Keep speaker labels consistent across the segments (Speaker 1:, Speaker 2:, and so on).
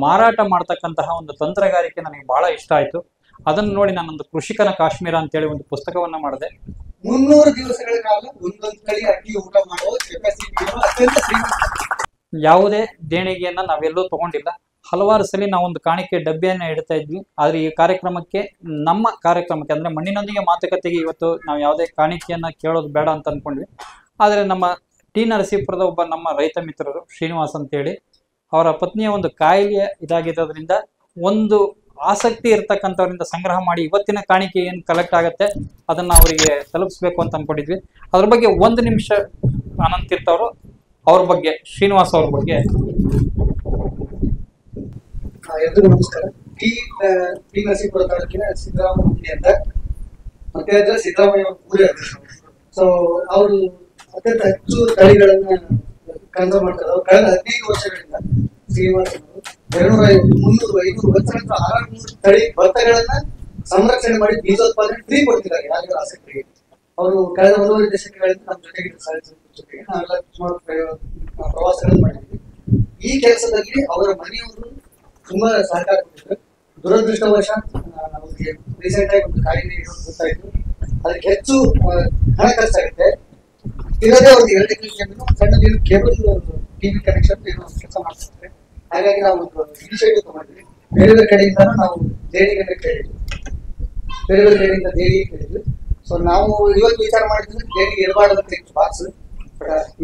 Speaker 1: ಮಾರಾಟ ಮಾಡ್ತಕ್ಕಂತಹ ಒಂದು ತಂತ್ರಗಾರಿಕೆ ನನಗೆ ಬಹಳ ಇಷ್ಟ ಆಯ್ತು. ಅದನ್ನು ನೋಡಿ ನಾನೊಂದು ಕೃಷಿಕನ ಕಾಶ್ಮೀರ ಅಂತೇಳಿ ಒಂದು ಪುಸ್ತಕವನ್ನ ಮಾಡಿದೆ.
Speaker 2: 300 ದಿವಸಗಳ ಕಾಲ ಒಂದೊಂದು ತಳಿ ಅಕ್ಕಿ ಊಟ ಮಾಡುವ ಕೆಪಾಸಿಟಿ ಅತ್ಯಂತ ಶ್ರೀಮಂತ.
Speaker 1: ಯಾವುದೇ ದೇಣಿಗೆಯನ್ನ ನಾವೆಲ್ಲೂ ತಗೊಂಡಿಲ್ಲ. ಹಲವಾರು ಸಲ ನಾವೊಂದು ಕಾಣಿಕೆ ಡಬ್ಬಿಯನ್ನ ಇಡ್ತಾ ಇದ್ವಿ. ಆದ್ರೆ ಈ ಕಾರ್ಯಕ್ರಮಕ್ಕೆ ಅಂದ್ರೆ ಮಣ್ಣಿನೊಂದಿಗೆ ಮಾತುಕತೆಗೆ ಇವತ್ತು ನಾವು ಯಾವುದೇ ಕಾಣಿಕೆಯನ್ನ ಕೇಳೋದು ಬೇಡ ಅಂತ ಅನ್ಕೊಂಡ್ವಿ. ಆದ್ರೆ ನಮ್ಮ ಟಿ ನರಸೀಪುರದ ಒಬ್ಬ ನಮ್ಮ ರೈತ ಮಿತ್ರರು ಶ್ರೀನಿವಾಸ್ ಅಂತೇಳಿ, ಅವರ ಪತ್ನಿಯ ಒಂದು ಕಾಯಿಲೆ ಇದಾಗಿರೋದ್ರಿಂದ ಒಂದು ಆಸಕ್ತಿ ಇರ್ತಕ್ಕಂಥವ್ರಿಂದ ಸಂಗ್ರಹ ಮಾಡಿ ಇವತ್ತಿನ ಕಾಣಿಕೆ ಏನು ಕಲೆಕ್ಟ್ ಆಗುತ್ತೆ ಅದನ್ನ ಅವರಿಗೆ ತಲುಪಿಸ್ಬೇಕು ಅಂತ ಅನ್ಕೊಂಡಿದ್ವಿ. ಅದ್ರ ಬಗ್ಗೆ 1 ನಿಮಿಷ ಅನಂತ್ ತೀರ್ಥವರು ಅವ್ರ ಬಗ್ಗೆ, ಶ್ರೀನಿವಾಸ್ ಅವ್ರ ಬಗ್ಗೆ.
Speaker 2: ಎಲ್ರಿಗೂ ನಮಸ್ಕಾರ. ಟಿ ನರಸೀಪುರ ತಾಲೂಕಿನ ಸಿದ್ದರಾಮಯ್ಯ ಅಂತ ಮತ್ತೆ ಅದ್ರ ಸಿದ್ದರಾಮಯ್ಯ ಊರೇ ಅದು. ಸೊ ಅವರು ಅತ್ಯಂತ ಹೆಚ್ಚು ತಳಿಗಳನ್ನ ಕನ್ಸರ್ವ್ ಮಾಡ್ತಾರೆ. ಅವ್ರು ಕಳೆದ 15 ವರ್ಷಗಳಿಂದ ಶ್ರೀನಿವಾಸ್ 250, 300, 500 ವರ್ಷಗಳಿಂದ 600 ತಳಿ ಭತ್ತಗಳನ್ನ ಸಂರಕ್ಷಣೆ ಮಾಡಿ ಬೀಜೋತ್ಪಾದನೆ ಫ್ರೀ ಕೊಡ್ತಿದ್ದಾರೆ ಯಾರಿಗೂ ಆಸಕ್ತಿಗೆ. ಅವರು ಕಳೆದ 1.5 ದಶಕಗಳಿಂದ ನಮ್ಮ ಜೊತೆಗೆ ನಾವೆಲ್ಲ ಸುಮಾರು ಪ್ರವಾಸಗಳನ್ನು ಮಾಡಿದ್ವಿ. ಈ ಕೆಲಸದಲ್ಲಿ ಅವರ ಮನೆಯವರು ತುಂಬಾ ಸಹಕಾರ ಕೊಟ್ಟಿದ್ರು. ದುರದೃಷ್ಟವಶಾತ್ ಅವ್ರಿಗೆ ರೀಸೆಂಟ್ ಆಗಿ ಒಂದು ಕಾಯಿಲೆ ಗೊತ್ತಾಯ್ತು. ಅದಕ್ಕೆ ಹೆಚ್ಚು ಹಣ ಖರ್ಚಾಗುತ್ತೆ. ಇರೋದೇ ಅವ್ರಿಗೆ 2 ಎಕರೆ ಜಮೀನು, ಸಣ್ಣ ಕೇಬಲ್ ಟಿವಿ ಕನೆಕ್ಷನ್ ಕೆಲಸ ಮಾಡ್ತಿರ್ತಾರೆ. ಹಾಗಾಗಿ ನಾವು ಒಂದು ಇನಿಷಿಯೇಟಿವ್ ತಗೊಂಡ್ವಿ. ಬೇರೆ ಬೇರೆ ಕಡೆಯಿಂದ ನಾವು ದೇಣಿಗೆ ಕೇಳಿದ್ವಿ. ದೇಣಿಗೆ ಕೇಳಿದ್ವಿ. ಸೊ ನಾವು ಇವತ್ತು ವಿಚಾರ ಮಾಡಿದ್ರೆ ದೇಣಿಗೆ ಇರಬಾರ್ದು ಅಂತ ಇತ್ತು ಬಾಕ್ಸ್.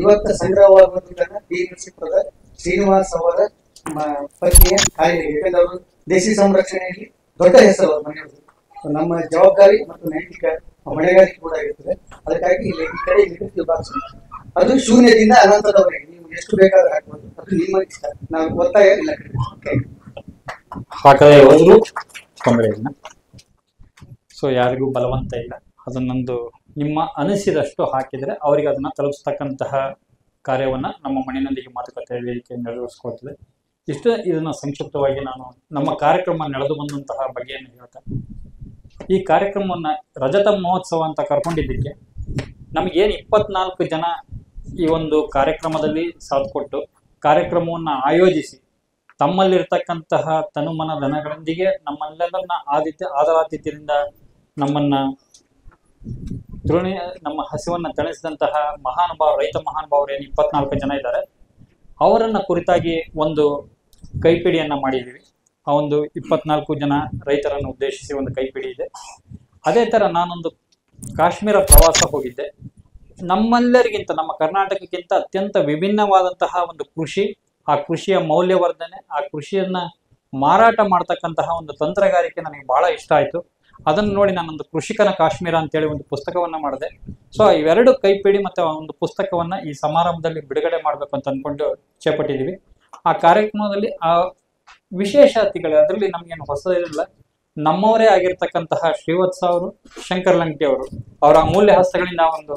Speaker 2: ಇವತ್ತು ಸಂಗ್ರಹವಾಗುವುದನ್ನ ಟಿ ನರಸೀಪುರದ ಶ್ರೀನಿವಾಸ್ ಅವರ ಪತ್ನಿಯ ಕಾಯಿಲೆ. ಯಾಕಂದ್ರೆ ಅವರು ದೇಶಿ ಸಂರಕ್ಷಣೆಯಲ್ಲಿ ದೊಡ್ಡ ಹೆಸರು ಅವ್ರ ಮನೆಯವರು. ನಮ್ಮ ಜವಾಬ್ದಾರಿ ಮತ್ತು ನೈತಿಕ ಹೊಣೆಗಾರಿಕೆ ಕೂಡ ಇರ್ತದೆ. ಅದಕ್ಕಾಗಿ ಇಲ್ಲಿ ಈ ಕಡೆ ಇಲ್ಲಿಗೆ ಬಾಕ್ಸ್ ಅದು ಶೂನ್ಯದಿಂದ ಅನಂತದವರೆಗೆ ನೀವು ಎಷ್ಟು ಬೇಕಾದ್ರೂ ಹಾಕ್ಬೋದು. ಅದು ನಿಮ್ಮ ಇಷ್ಟ. ನಾವು ಒತ್ತಾಯ ಇಲ್ಲ
Speaker 1: ಹಾಕದೆ ಹೋದ್ರು ತೊಂದರೆ ಇಲ್ಲ. ಸೊ ಯಾರಿಗೂ ಬಲವಂತ ಇಲ್ಲ. ಅದನ್ನೊಂದು ನಿಮ್ಮ ಅನಿಸಿದಷ್ಟು ಹಾಕಿದ್ರೆ ಅವರಿಗೆ ಅದನ್ನ ತಲುಪಿಸ್ತಕ್ಕಂತಹ ಕಾರ್ಯವನ್ನ ನಮ್ಮ ಮಣ್ಣಿನೊಂದಿಗೆ ಮಾತುಕತೆ ವೇದಿಕೆ ನೆರವೇರಿಸ್ಕೊಳ್ತದೆ. ಇದನ್ನ ಸಂಕ್ಷಿಪ್ತವಾಗಿ ನಾನು ನಮ್ಮ ಕಾರ್ಯಕ್ರಮ ನಡೆದು ಬಂದಂತಹ ಬಗೆಯನ್ನು ಹೇಳ್ತೇನೆ. ಈ ಕಾರ್ಯಕ್ರಮವನ್ನ ರಜತ ಮಹೋತ್ಸವ ಅಂತ ಕರ್ಕೊಂಡಿದ್ದಕ್ಕೆ ನಮಗೇನು 24 ಜನ ಈ ಒಂದು ಕಾರ್ಯಕ್ರಮದಲ್ಲಿ ಸಾಥ್ ಕೊಟ್ಟು ಕಾರ್ಯಕ್ರಮವನ್ನ ಆಯೋಜಿಸಿ ತಮ್ಮಲ್ಲಿರ್ತಕ್ಕಂತಹ ತನುಮನ ಧನಗಳೊಂದಿಗೆ ನಮ್ಮೆಲ್ಲರನ್ನ ಆದರಾತಿಥ್ಯದಿಂದ ನಮ್ಮನ್ನ ನಮ್ಮ ಹಸಿವನ್ನ ತಣಿಸಿದಂತಹ ರೈತ ಮಹಾನುಭಾವರು ಏನು 24 ಜನ ಇದ್ದಾರೆ, ಅವರನ್ನ ಕುರಿತಾಗಿ ಒಂದು ಕೈಪಿಡಿಯನ್ನ ಮಾಡಿದ್ದೀವಿ. ಆ ಒಂದು 24 ಜನ ರೈತರನ್ನು ಉದ್ದೇಶಿಸಿ ಒಂದು ಕೈಪಿಡಿ ಇದೆ. ಅದೇ ತರ ನಾನೊಂದು ಕಾಶ್ಮೀರ ಪ್ರವಾಸ ಹೋಗಿದ್ದೆ. ನಮ್ಮೆಲ್ಲರಿಗಿಂತ, ನಮ್ಮ ಕರ್ನಾಟಕಕ್ಕಿಂತ ಅತ್ಯಂತ ವಿಭಿನ್ನವಾದಂತಹ ಒಂದು ಕೃಷಿ, ಆ ಕೃಷಿಯ ಮೌಲ್ಯವರ್ಧನೆ, ಆ ಕೃಷಿಯನ್ನ ಮಾರಾಟ ಮಾಡ್ತಕ್ಕಂತಹ ಒಂದು ತಂತ್ರಗಾರಿಕೆ ನನಗೆ ಬಹಳ ಇಷ್ಟ ಆಯ್ತು. ಅದನ್ನು ನೋಡಿ ನಾನೊಂದು ಕೃಷಿಕನ ಕಾಶ್ಮೀರ ಅಂತೇಳಿ ಒಂದು ಪುಸ್ತಕವನ್ನ ಮಾಡಿದೆ. ಸೊ ಇವೆರಡು ಕೈಪಿಡಿ ಮತ್ತೆ ಒಂದು ಪುಸ್ತಕವನ್ನ ಈ ಸಮಾರಂಭದಲ್ಲಿ ಬಿಡುಗಡೆ ಮಾಡ್ಬೇಕು ಅಂತ ಅನ್ಕೊಂಡು ಇಚ್ಛೆಪಟ್ಟಿದ್ದೀವಿ. ಆ ಕಾರ್ಯಕ್ರಮದಲ್ಲಿ ಆ ವಿಶೇಷ ಅತಿಥಿಗಳು, ಅದರಲ್ಲಿ ನಮ್ಗೇನು ಹೊಸದಿಲ್ಲ, ನಮ್ಮವರೇ ಆಗಿರ್ತಕ್ಕಂತಹ ಶ್ರೀವತ್ಸ ಅವರು, ಶಂಕರ್ ಲಂಕಿ ಅವರು, ಅವರ ಅಮೂಲ್ಯ ಹಸ್ತಗಳಿಂದ ಒಂದು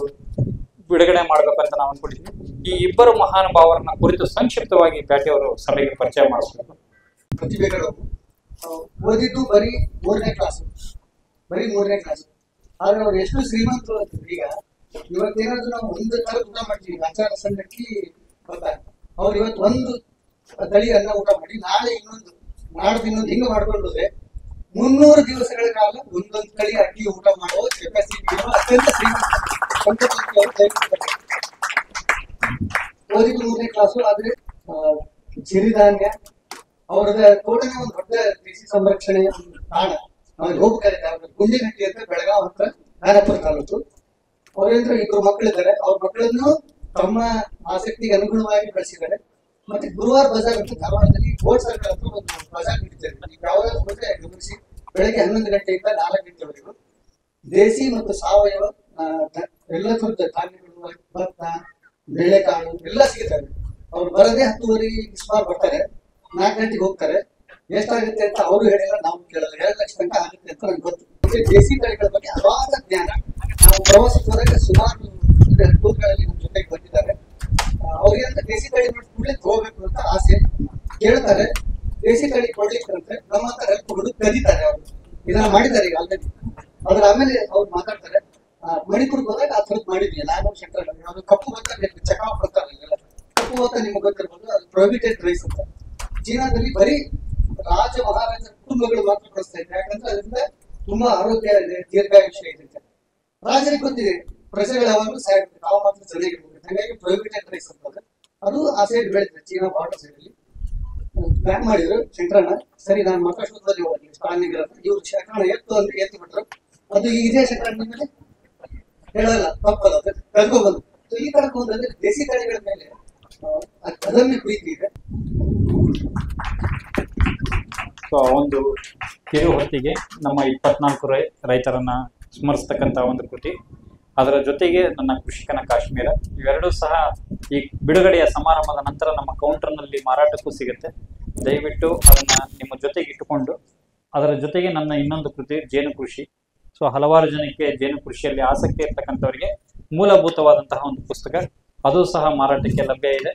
Speaker 1: ಬಿಡುಗಡೆ ಮಾಡ್ಬೇಕಂತ ನಾವು ಅನ್ಕೊಂಡಿದ್ವಿ. ಈ ಇಬ್ಬರು ಮಹಾನುಭಾವರನ್ನ ಕುರಿತು ಸಂಕ್ಷಿಪ್ತವಾಗಿ ಪ್ಯಾಟಿ ಅವರು ಸಭೆಗೆ ಪರಿಚಯ ಮಾಡಿಸ್ಬೇಕು.
Speaker 2: ಪ್ರತಿಭೆಗಳು ಓದಿದ್ದು ಬರೀ 3ನೇ ಕ್ಲಾಸ್, ಆದ್ರೆ ಅವ್ರು ಎಷ್ಟು ಶ್ರೀಮಂತರು ಅಂತ ಈಗ ಇವತ್ತೇನಾದ್ರು ನಾವು ಒಂದು ತರ ಊಟ ಮಾಡ್ತೀವಿ, ಆಚಾರ ಸಂಘಕ್ಕೆ ಗೊತ್ತಾಗ ಅವ್ರು ಇವತ್ತು ಒಂದು ತಳಿ ಅನ್ನ ಊಟ ಮಾಡಿ ನಾಳೆ ಇನ್ನೊಂದು, ನಾಡ್ದು ಇನ್ನೊಂದು ಹಿಂಗ ಮಾಡ್ಕೊಂಡು ಹೋದ್ರೆ 300 ದಿವಸಗಳ ಕಾಲ ಒಂದೊಂದು ತಳಿ ಅಕ್ಕಿ ಊಟ ಮಾಡುವ ಕೆಪಾಸಿಟಿ ಅತ್ಯಂತ ಶ್ರೀಮಂತ. ಓದಿದ್ದು 3ನೇ ಕ್ಲಾಸು, ಆದ್ರೆ ಸಿರಿಧಾನ್ಯ ಅವ್ರದ ತೋಟನೇ ಒಂದು ದೊಡ್ಡ ಕೃಷಿ ಸಂರಕ್ಷಣೆಯ ತಾಣ. ಅವ್ರಿಗೆ ಹೋಗ್ತಾರೆ ಗುಂಡಿನಟ್ಟಿ ಅಂತ ಬೆಳಗಾವ್ ಹತ್ರ ಖಾನಾಪುರ ತಾಲೂಕು. ಅವರೇಂದ್ರ 2 ಮಕ್ಕಳಿದ್ದಾರೆ. ಅವ್ರ ಮಕ್ಕಳನ್ನು ತಮ್ಮ ಆಸಕ್ತಿಗೆ ಅನುಗುಣವಾಗಿ ಬೆಳೆಸಿದ್ದಾರೆ. ಮತ್ತೆ ಗುರುವಾರ ಬಜಾರ್ ಅಂತ ಧಾರವಾಡದಲ್ಲಿ ಗೋಡ್ ಸರ್ಕಲ್ ಹತ್ರ ಒಂದು ಬಜಾರ್ ನಡೀತಾರೆ. ನೀವು ಯಾವ್ದಾದ್ರು ಹೋದ್ರೆ ಗಮನಿಸಿ, ಬೆಳಗ್ಗೆ 11 ಗಂಟೆಯಿಂದ 4 ಗಂಟೆವರೆಗೂ ದೇಸಿ ಮತ್ತು ಸಾವಯವ ಎಲ್ಲ ತರದ ಧಾನ್ಯಗಳು, ಭತ್ತ, ಬೇಳೆಕಾಳು ಎಲ್ಲ ಸಿಗುತ್ತವೆ. ಅವ್ರು ಬರದೇ 10:30 ಸುಮಾರು ಬರ್ತಾರೆ, 4 ಗಂಟೆಗೆ ಹೋಗ್ತಾರೆ. ಎಷ್ಟಾಗುತ್ತೆ ಅಂತ ಅವರು ಹೇಳಿಲ್ಲ, ನಾವು ಕೇಳಲ್ಲ. 2 ಲಕ್ಷ ತನಕ ಆಗುತ್ತೆ ಅಂತ ನನಗೆ ಗೊತ್ತು. ದೇಸಿ ತಳಿಗಳ ಬಗ್ಗೆ ಅಪಾರ ಜ್ಞಾನ. ನಾವು ಪ್ರವಾಸಕ್ಕೆ ಹೋದಾಗ ಸುಮಾರು ಟೂರ್ಗಳಲ್ಲಿ ನಮ್ಮ ಜೊತೆಗೆ ಬಂದಿದ್ದಾರೆ. ಅವ್ರಿಗೆ ಅಂತ ದೇಸಿ ತಳಿ ನೋಡಿ ಕೂಡಲೇ ತಗೋಬೇಕು ಅಂತ ಆಸೆ, ಕೇಳ್ತಾರೆ. ದೇಸಿ ತಳಿ ಕೊಡ್ಲಿಕ್ಕಂತೆ ನಮ್ಮ ಹತ್ರ ಹೆಲ್ಪ್ ಹುಡುಗ ಕದೀತಾರೆ. ಅವರು ಇದನ್ನ ಮಾಡಿದ್ದಾರೆ ಈಗ ಆಲ್ರೆಡಿ. ಅದ್ರ ಆಮೇಲೆ ಅವ್ರು ಮಾತಾಡ್ತಾರೆ. ಮಣಿಪುರ್ಗೆ ಹೋದಾಗ ಆ ಥರದ್ದು ಮಾಡಿದ್ವಿ ನಾನು, ಶಂಕರ. ಅದು ಕಪ್ಪು ಭತ್ತ ಚಕಾವ್ ಕೊಡ್ತಾರೆ. ಕಪ್ಪು ಭತ್ತ ನಿಮ್ಗೆ ಗೊತ್ತಿರ್ಬೋದು, ಅದು ಪ್ರೊಹಿಬಿಟೆಡ್ ರೈಸ್ ಅಂತ. ಚೀನಾದಲ್ಲಿ ಬರೀ ರಾಜ ಮಹಾರಾಜ ಕುಟುಂಬಗಳು ಮಾತ್ರ ಬಳಸ್ತಾ ಇದ್ದಾರೆ. ಯಾಕಂದ್ರೆ ಅದರಿಂದ ತುಂಬಾ ಆರೋಗ್ಯ ಇದೆ, ದೀರ್ಘಾಯುಷ್ಯ ಇದೆ. ರಾಜರಿಗೆ ಗೊತ್ತಿದೆ ಪ್ರಜೆಗಳು ಯಾವಾಗಲೂ ಸಾಯ್ಬೇಕು, ನಾವು ಮಾತ್ರ ಚೆನ್ನಾಗಿರ್ಬೇಕು. ಹಾಗಾಗಿ ಪ್ರೊಹಿಬಿಟೆಡ್ ರೈಸ್ ಅಂತಂದ್ರೆ ಅದು ಆ ಸೈಡ್ ಬೆಳೆದಿದೆ, ಚೀನಾ ಬಾರ್ಡರ್ ಸೈಡ್ ಅಲ್ಲಿ ಬ್ಯಾನ್ ಮಾಡಿದ್ರು ಶಂಕರಣ್ಣ. ಸರಿ, ನಾನು ಮಹಾರಾಷ್ಟ್ರದಲ್ಲಿ ಹೋಗಿ ಸ್ಥಾನಿಗಳ ಇವ್ರು ಶಂಕರಣ್ಣ ಎತ್ತು ಅಂದ್ರೆ ಎತ್ತು ಬಿಟ್ರು. ಅದು ಇದೇ ಶಂಕರಣ್ಣ ಮೇಲೆ ಹೇಳಲ್ಲ, ತಪ್ಪಲ್ಲ, ಕರ್ಕೊಂಡ್ಬಂದು. ಈ ಕರ್ಕೊಂಡ್ಬಂದ್ರೆ ದೇಸಿ ತಳಿಗಳ ಮೇಲೆ ಅದನ್ನೇ ಪ್ರೀತಿ ಇದೆ.
Speaker 1: ಸೊ ಒಂದು ಕಿರು ಹೊತ್ತಿಗೆ ನಮ್ಮ 24 ರೈತರನ್ನ ಸ್ಮರಿಸ್ತಕ್ಕಂಥ ಒಂದು ಕೃತಿ, ಅದರ ಜೊತೆಗೆ ನನ್ನ ಕೃಷಿಕನ ಕಾಶ್ಮೀರ, ಇವೆರಡೂ ಸಹ ಈ ಬಿಡುಗಡೆಯ ಸಮಾರಂಭದ ನಂತರ ನಮ್ಮ ಕೌಂಟರ್ನಲ್ಲಿ ಮಾರಾಟಕ್ಕೂ ಸಿಗುತ್ತೆ. ದಯವಿಟ್ಟು ಅದನ್ನ ನಿಮ್ಮ ಜೊತೆಗೆ ಇಟ್ಟುಕೊಂಡು, ಅದರ ಜೊತೆಗೆ ನನ್ನ ಇನ್ನೊಂದು ಕೃತಿ ಜೇನು ಕೃಷಿ. ಸೊ ಹಲವಾರು ಜನಕ್ಕೆ ಜೇನು ಕೃಷಿಯಲ್ಲಿ ಆಸಕ್ತಿ ಇರ್ತಕ್ಕಂಥವರಿಗೆ ಮೂಲಭೂತವಾದಂತಹ ಒಂದು ಪುಸ್ತಕ, ಅದು ಸಹ ಮಾರಾಟಕ್ಕೆ ಲಭ್ಯ ಇದೆ.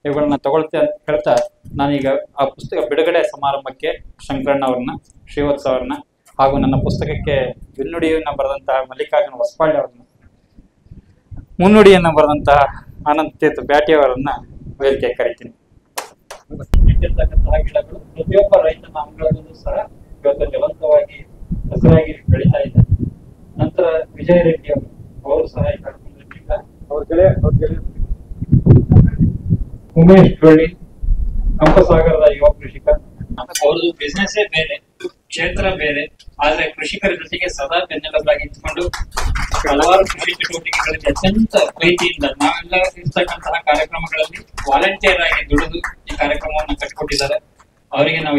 Speaker 1: ಇವುಗಳನ್ನ ತಗೊಳ್ತೆ ಅಂತ ಹೇಳ್ತಾ ನಾನೀಗ ಆ ಪುಸ್ತಕ ಬಿಡುಗಡೆ ಸಮಾರಂಭಕ್ಕೆ ಶಂಕರಣ್ಣ ಅವ್ರನ್ನ, ಶ್ರೀವತ್ಸ ಅವ್ರನ್ನ, ಹಾಗೂ ನನ್ನ ಪುಸ್ತಕಕ್ಕೆ ಹಿನ್ನುಡಿಯನ್ನ ಬರೆದಂತಹ ಮಲ್ಲಿಕಾರ್ಜುನ ಹೊಸಪಾಳ್ಯ ಅವ್ರನ್ನ, ಮುನ್ನುಡಿಯನ್ನ ಬರೆದಂತಹ ಅನಂತ್ ತೀರ್ಥ ಬ್ಯಾಟಿ ಅವರನ್ನ ವೇದಿಕೆ ಕರಿತೀನಿ. ಇಟ್ಟಿರ್ತಕ್ಕಂತಹ ಗಿಡಗಳು ಪ್ರತಿಯೊಬ್ಬ ರೈತನ ಅಂಗಳದಲ್ಲೂ ಸಹ ಇವತ್ತು ಜೀವಂತವಾಗಿ ಹಸಿರಾಗಿ ಬೆಳೀತಾ ಇದೆ. ನಂತರ ವಿಜಯ ರೆಡ್ಡಿ ಅವರು ಸಹ ಅವ್ರ ಗೆಳೆಯ ಉಮೇಶ್ ಡೊಳ್ಳಿ, ಕಂಪಸಾಗರದ ಯುವ ಕೃಷಿಕ. ಅವ್ರದ್ದು ಬಿಸ್ನೆಸ್ ಬೇರೆ, ಕ್ಷೇತ್ರ ಬೇರೆ, ಆದ್ರೆ ಕೃಷಿಕರ ಜೊತೆಗೆ ಸದಾ ಬೆನ್ನೆಲುಬಾಗಿ ಇಟ್ಕೊಂಡು ಹಲವಾರು ಕೃಷಿ ಚಟುವಟಿಕೆಗಳಲ್ಲಿ ಅತ್ಯಂತ ಪ್ರೀತಿಯಿಂದ ನಾವೆಲ್ಲ ಇರ್ತಕ್ಕಂತಹ ಕಾರ್ಯಕ್ರಮಗಳಲ್ಲಿ ವಾಲಂಟಿಯರ್ ಆಗಿ ದುಡಿದು ಈ ಕಾರ್ಯಕ್ರಮವನ್ನು ಕಟ್ಕೊಟ್ಟಿದ್ದಾರೆ. ಅವರಿಗೆ ನಾವು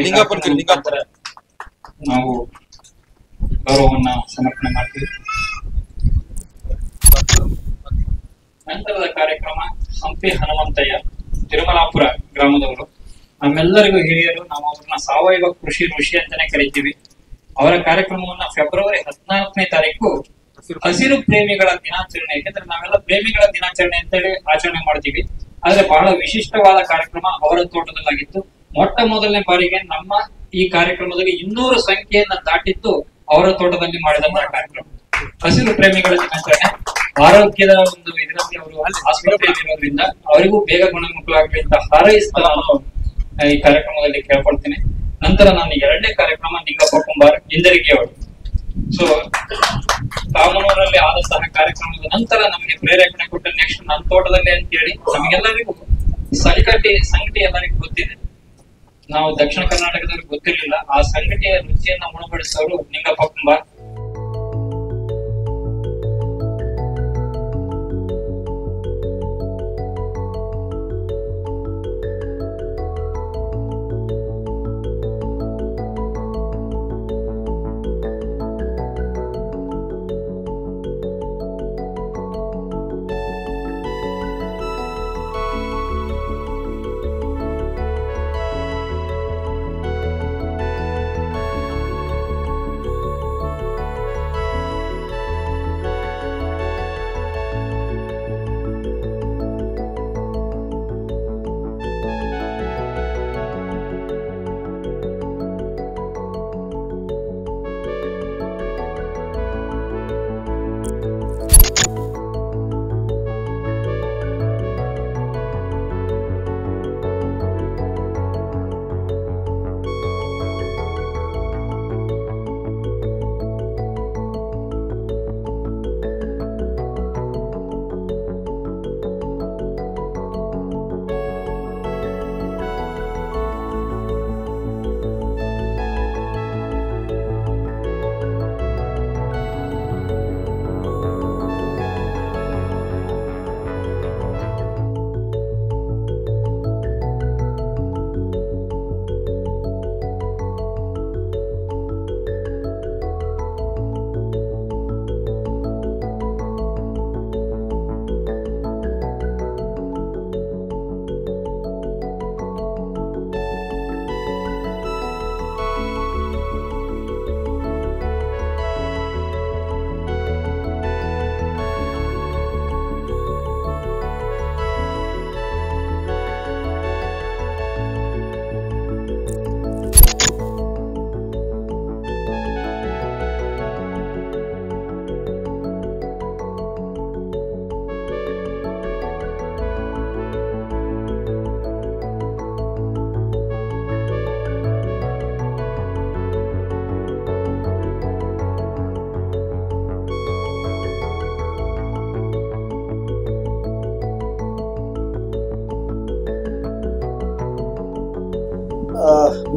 Speaker 1: ಗೌರವವನ್ನ ಸಮರ್ಪಣೆ ಮಾಡ್ತೀವಿ. ನಂತರದ ಕಾರ್ಯಕ್ರಮ ಹಂಪಿ ಹನುಮಂತಯ್ಯ, ತಿರುಮಲಾಪುರ ಗ್ರಾಮದವರು. ನಮ್ಮೆಲ್ಲರಿಗೂ ಹಿರಿಯರು, ನಾವು ಅವ್ರನ್ನ ಸಾವಯವ ಕೃಷಿ ಋಷಿ ಅಂತಾನೆ ಕರಿತೀವಿ. ಅವರ ಕಾರ್ಯಕ್ರಮವನ್ನ ಫೆಬ್ರವರಿ 14ನೇ ತಾರೀಕು ಹಸಿರು ಪ್ರೇಮಿಗಳ ದಿನಾಚರಣೆ, ಯಾಕಂದ್ರೆ ನಾವೆಲ್ಲ ಪ್ರೇಮಿಗಳ ದಿನಾಚರಣೆ ಅಂತೇಳಿ ಆಚರಣೆ ಮಾಡ್ತೀವಿ, ಆದ್ರೆ ಬಹಳ ವಿಶಿಷ್ಟವಾದ ಕಾರ್ಯಕ್ರಮ ಅವರ ತೋಟದಲ್ಲಾಗಿತ್ತು. ಮೊಟ್ಟ ಮೊದಲನೇ ಬಾರಿಗೆ ನಮ್ಮ ಈ ಕಾರ್ಯಕ್ರಮದಲ್ಲಿ 200 ಸಂಖ್ಯೆಯನ್ನ ದಾಟಿದ್ದು ಅವರ ತೋಟದಲ್ಲಿ ಮಾಡಿದಂತಹ ಕಾರ್ಯಕ್ರಮ. ಹಸಿರು ಪ್ರೇಮಿಗಳ ದಿನಾಚರಣೆ ಆರೋಗ್ಯದ ಒಂದು ಇದರಲ್ಲಿ ಅವರು ಆಸ್ಪತ್ರೆಯಲ್ಲಿ ಇರೋದ್ರಿಂದ ಅವರಿಗೂ ಬೇಗ ಗುಣಮುಖರಾಗಲಿ ಅಂತ ಹಾರೈಸ್ತಾ ನಾನು ಈ ಕಾರ್ಯಕ್ರಮದಲ್ಲಿ ಕೇಳ್ಕೊಳ್ತೀನಿ. ನಂತರ ನಾನು 2ನೇ ಕಾರ್ಯಕ್ರಮ ನಿಂಗಪ್ಪ ಕುಂಬಾರ್ ಹಿಂದರಿಗೆ ಅವರು. ಸೊ ಕಾಮನೂರಲ್ಲಿ ಆದಂತಹ ಕಾರ್ಯಕ್ರಮದ ನಂತರ ನಮಗೆ ಪ್ರೇರೇಪಣೆ ಕೊಟ್ಟ ನೆಕ್ಸ್ಟ್ ನನ್ನ ತೋಟದಲ್ಲಿ ಅಂತ ಹೇಳಿ ನಮಗೆಲ್ಲರಿಗೂ ಸಂಗಟಿ ಎಲ್ಲರಿಗೂ ಗೊತ್ತಿದೆ. ನಾವು ದಕ್ಷಿಣ ಕರ್ನಾಟಕದವ್ರಿಗೆ ಗೊತ್ತಿರ್ಲಿಲ್ಲ. ಆ ಸಂಗಟಿಯ ರುಚಿಯನ್ನ ಉಣಬಡಿಸೋರು ನಿಂಗಪ್ಪ ಕುಂಬಾರ್.